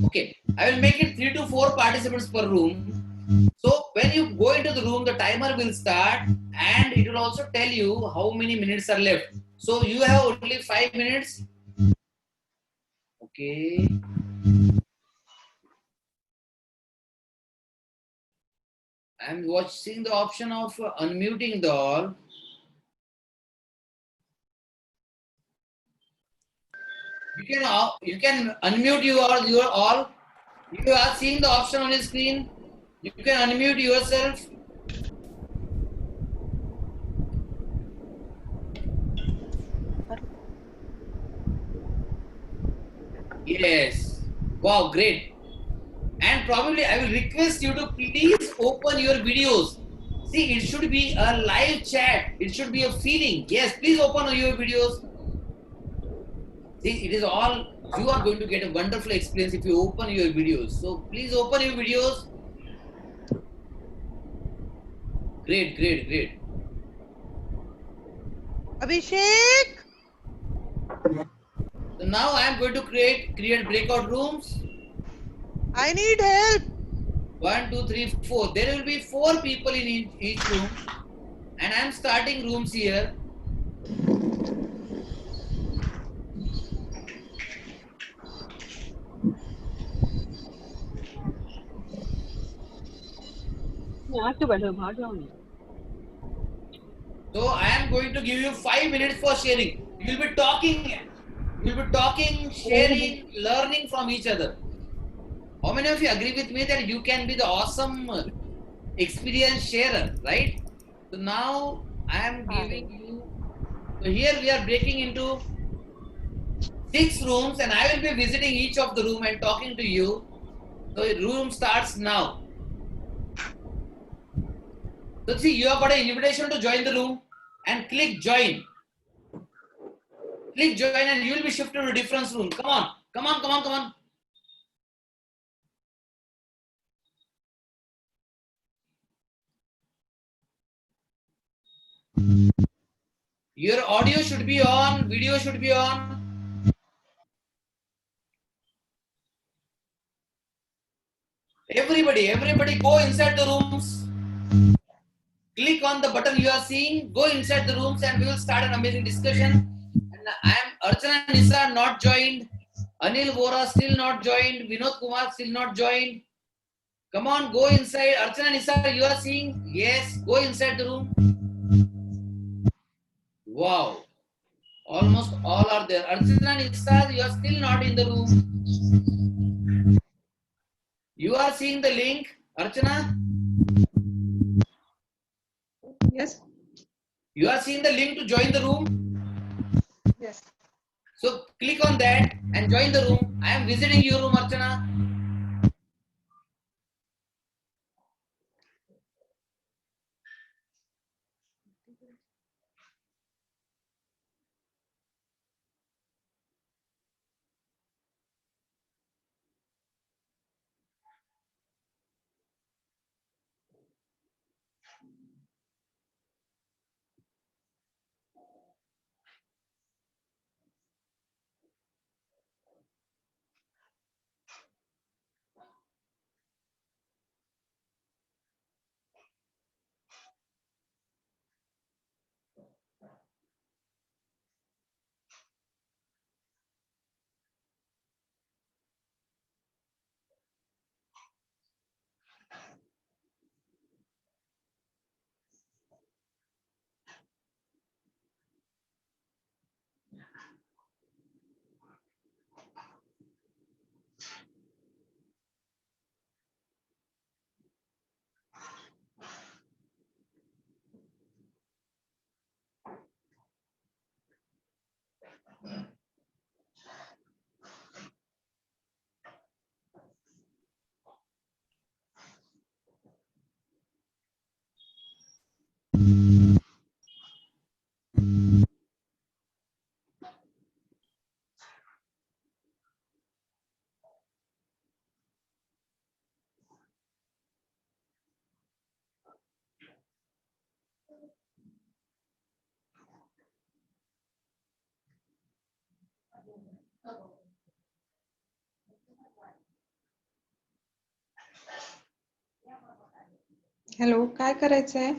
Okay, I will make it 3 to 4 participants per room. So when you go into the room, the timer will start and it will also tell you how many minutes are left. So you have only 5 minutes. Okay. I'm watching the option of unmuting the all. You can unmute your all. You are seeing the option on your screen. You can unmute yourself. Yes. Wow, great. And probably I will request you to please open your videos. See, it should be a live chat. It should be a feeling. Yes, please open your videos. See, it is all, you are going to get a wonderful experience if you open your videos. So please open your videos. Great, great, great. Abhishek! So now I am going to create breakout rooms. I need help. 1, 2, 3, 4. There will be 4 people in each room. And I am starting rooms here. So I am going to give you 5 minutes for sharing. You will be talking, sharing, learning from each other. How many of you agree with me that you can be the awesome experience sharer, right? So now I am giving you, so here we are breaking into 6 rooms and I will be visiting each of the room and talking to you. So the room starts now. So see, you have got an invitation to join the room and click join. Click join and you will be shifted to a different room. Come on, come on, come on, come on. Your audio should be on, video should be on. Everybody go inside the rooms. Click on the button you are seeing, go inside the rooms and we will start an amazing discussion. And I am Archana Nisa not joined, Anil Vora still not joined, Vinod Kumar still not joined. Come on, go inside. Archana Nisa, you are seeing? Yes, go inside the room. Wow. Almost all are there. Archana Nisa, you are still not in the room. You are seeing the link, Archana? Yes. You are seeing the link to join the room? Yes. So click on that and join the room. I am visiting your room, Archana. Hello, काय करायचंय?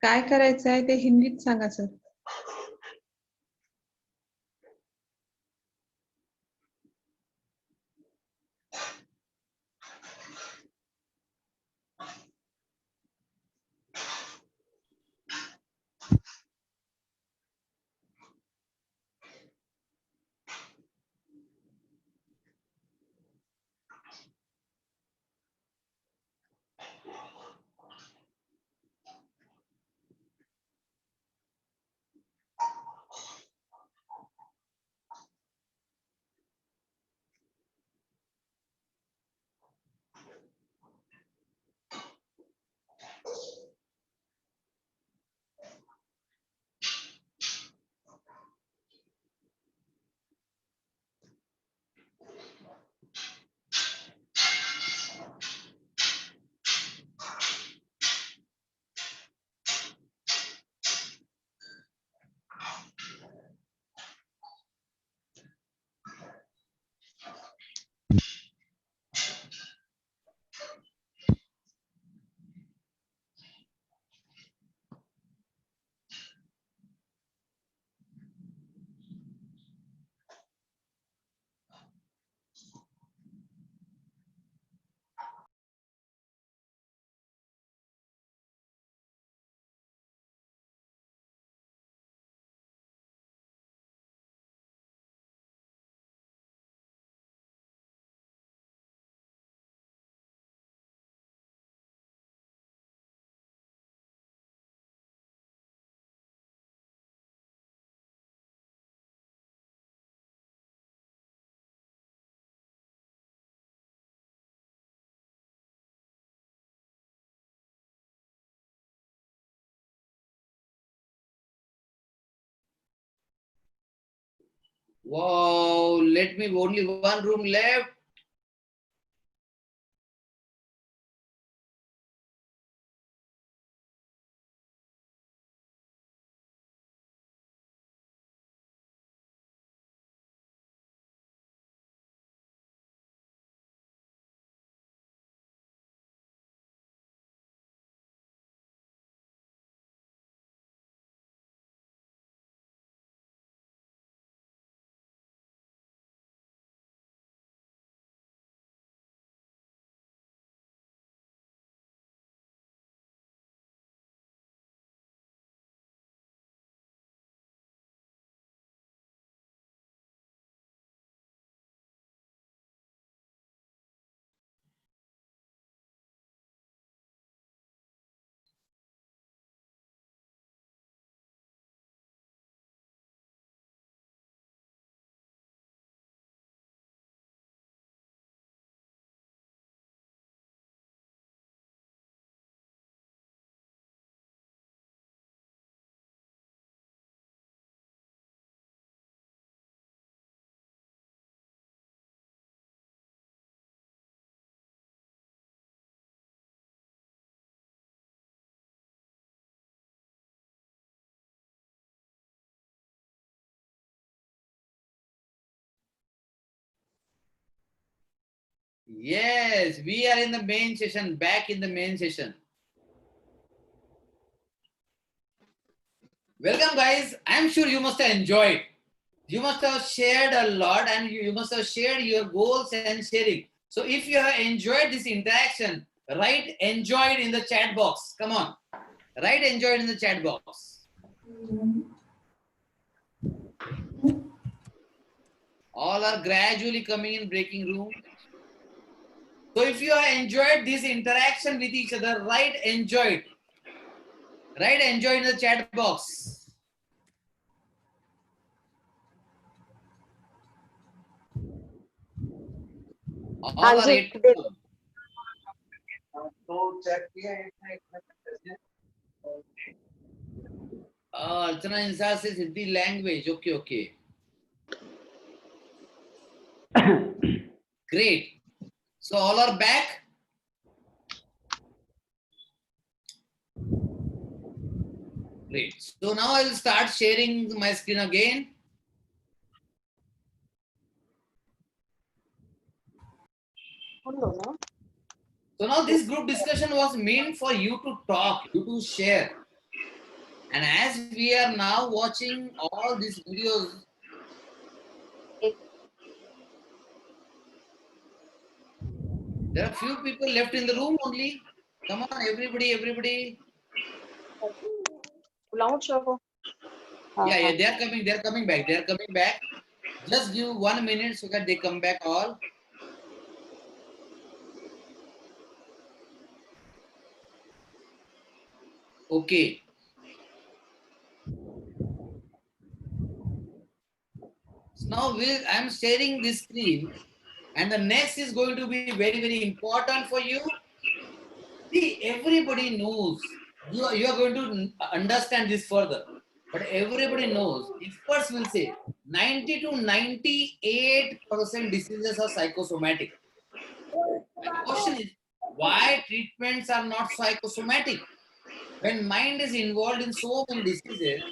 काय करायचंय ते हिंदीत सांगा sir. Wow, let me only one room left. Yes, we are in the main session, back in the main session. Welcome, guys. I'm sure you must have enjoyed. You must have shared a lot and you must have shared your goals and sharing. So if you have enjoyed this interaction, write enjoyed in the chat box. Come on. Write enjoyed in the chat box. All are gradually coming in breaking room. So if you have enjoyed this interaction with each other, write enjoyed. Write enjoyed in the chat box. All are yet to come. Archana Insar says Hindi language. Okay, okay. Great. So all are back. Great. So now I will start sharing my screen again. So now this group discussion was meant for you to talk, you to share. And as we are now watching all these videos, there are few people left in the room only. Come on, everybody, everybody. Yeah, they are coming back. Just give 1 minute so that they come back all. Okay. So now I'm sharing this screen and the next is going to be very, very important for you. See, everybody knows. You are going to understand this further. But everybody knows. Experts will say 90 to 98% diseases are psychosomatic. My question is, why treatments are not psychosomatic? When mind is involved in so many diseases,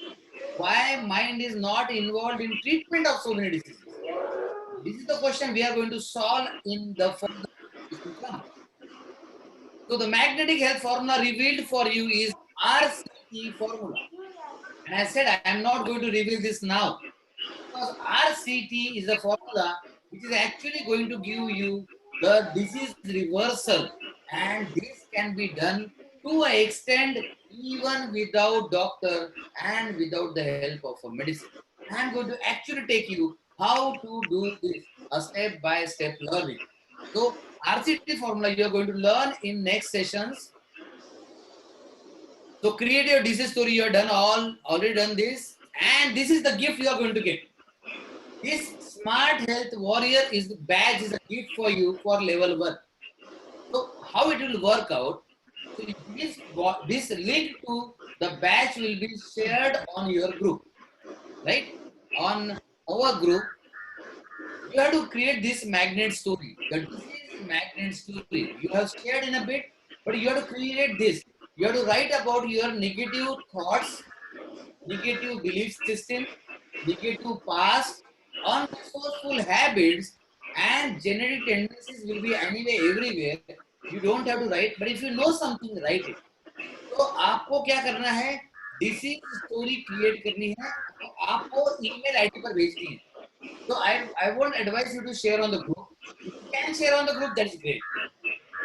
why mind is not involved in treatment of so many diseases? This is the question we are going to solve in the further which will come. So the magnetic health formula revealed for you is RCT formula. And I said I am not going to reveal this now because RCT is the formula which is actually going to give you the disease reversal, and this can be done to an extent even without doctor and without the help of a medicine. I am going to actually take you how to do this, a step-by-step learning. So RCT formula you are going to learn in next sessions. So create your disease story. You have done already done this, and this is the gift you are going to get. This Smart Health Warrior is the badge, is a gift for you for level 1. So how it will work out? So this link to the badge will be shared on your group, right? On our group, you have to create this magnet story. The disease magnet story. You have shared in a bit, but you have to create this. You have to write about your negative thoughts, negative belief system, negative past, unresourceful habits, and genetic tendencies will be anyway everywhere. You don't have to write, but if you know something, write it. तो आपको क्या करना है? Disease story create करनी है, तो आपको email ID पर भेजनी है. So I won't advise you to share on the group. If you can share on the group, that's great,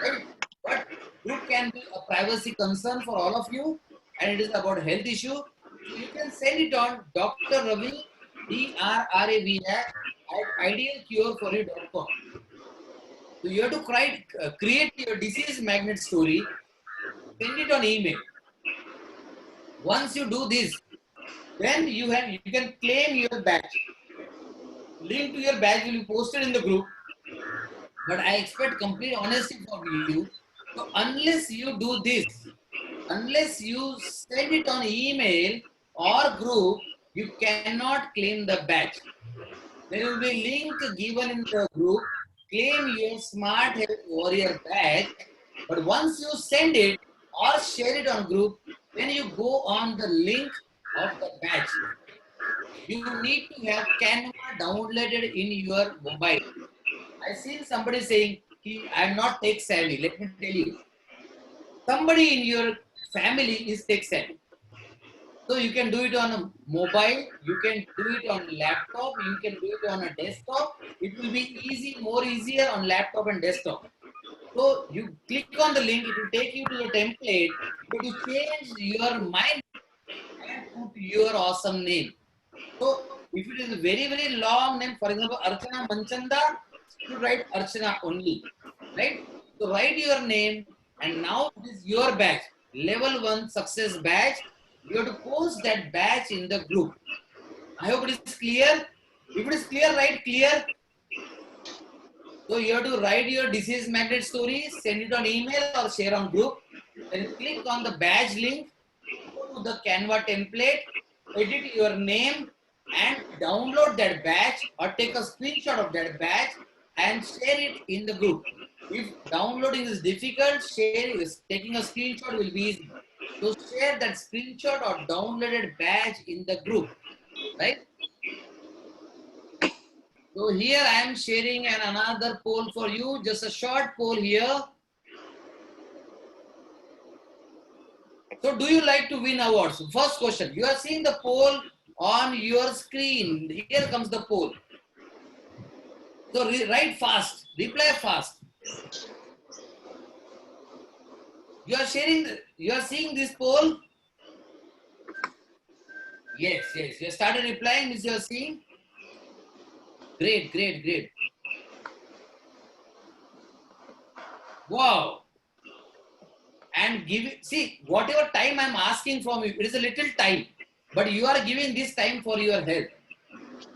right? But group can be a privacy concern for all of you, and it is about health issue. So you can send it on Dr. Ravi, DRRAV at idealcureforyou.com. So you have to create your disease magnet story, send it on email. Once you do this, then you can claim your badge. Link to your badge will be posted in the group. But I expect complete honesty from you. So unless you do this, unless you send it on email or group, you cannot claim the badge. There will be a link given in the group. Claim your Smart Health Warrior badge. But once you send it or share it on group, then you go on the link of the badge. You need to have Canva downloaded in your mobile. I seen somebody saying, I am not tech savvy. Let me tell you. Somebody in your family is tech savvy. So you can do it on a mobile, you can do it on a laptop, you can do it on a desktop. It will be more easier on laptop and desktop. So you click on the link, it will take you to the template, but you change your mind and put your awesome name. So if it is a very, very long name, for example, Archana Manchanda, you write Archana only, right? So write your name, and now this is your badge, level 1 success badge. You have to post that badge in the group. I hope it is clear. If it is clear, write clear. So you have to write your disease magnet story, send it on email or share on group. Then click on the badge link, go to the Canva template, edit your name and download that badge or take a screenshot of that badge and share it in the group. If downloading is difficult, taking a screenshot will be easy. So share that screenshot or downloaded badge in the group, right? So here I am sharing another poll for you, just a short poll here. So do you like to win awards? First question, you are seeing the poll on your screen. Here comes the poll. So write fast, reply fast. You are seeing this poll? Yes. You started replying, is you are seeing? Great. Wow. And see, whatever time I'm asking from you, it is a little time, but you are giving this time for your health.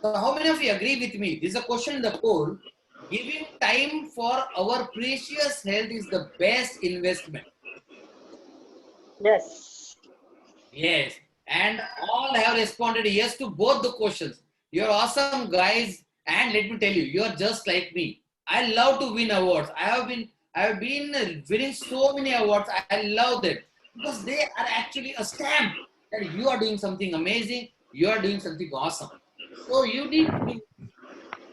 So how many of you agree with me? This is a question in the poll. Giving time for our precious health is the best investment. Yes. And all have responded yes to both the questions. You're awesome guys. And let me tell you, you're just like me. I love to win awards. I have been winning so many awards. I love that because they are actually a stamp that you are doing something amazing. You are doing something awesome. So you need to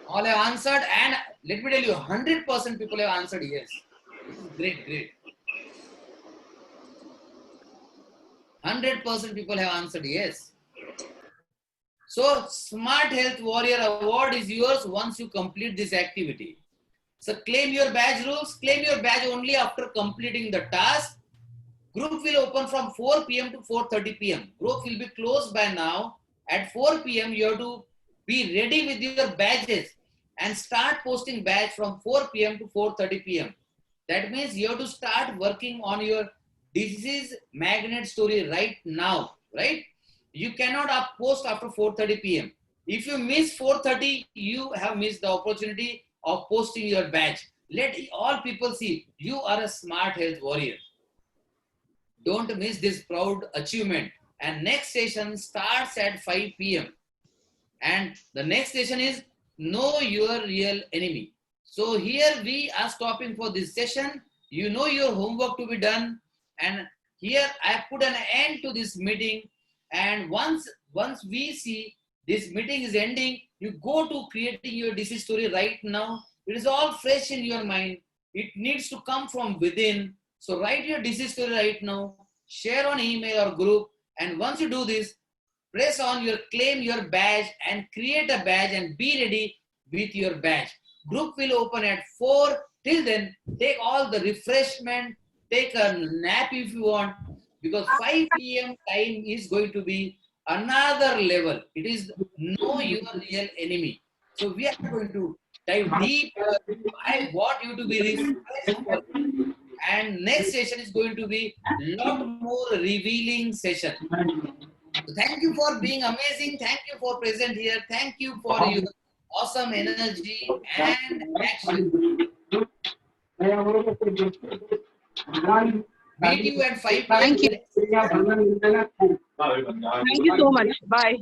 all have answered, and let me tell you, 100% people have answered yes. This is great. 100% people have answered yes. So Smart Health Warrior Award is yours once you complete this activity. So claim your badge rules. Claim your badge only after completing the task. Group will open from 4 p.m. to 4:30 p.m. Group will be closed by now. At 4 p.m. you have to be ready with your badges and start posting badge from 4 p.m. to 4:30 p.m. That means you have to start working on your disease magnet story right now, right? You cannot post after 4:30 p.m. If you miss 4:30, you have missed the opportunity of posting your badge. Let all people see you are a smart health warrior. Don't miss this proud achievement. And next session starts at 5 p.m. And the next session is Know Your Real Enemy. So here we are stopping for this session. You know your homework to be done. And here I put an end to this meeting. And once we see this meeting is ending, you go to creating your disease story right now. It is all fresh in your mind. It needs to come from within. So write your disease story right now, share on email or group. And once you do this, press on your claim your badge and create a badge and be ready with your badge. Group will open at 4. Till then, take all the refreshment, take a nap if you want, because 5 p.m. time is going to be another level. It is Know Your Real Enemy. So we are going to dive deep. I want you to be refreshed. And next session is going to be a lot more revealing session. So thank you for being amazing. Thank you for present here. Thank you for your awesome energy and action. Meet you at 5 p.m. Thank you. Thank you so much. Bye.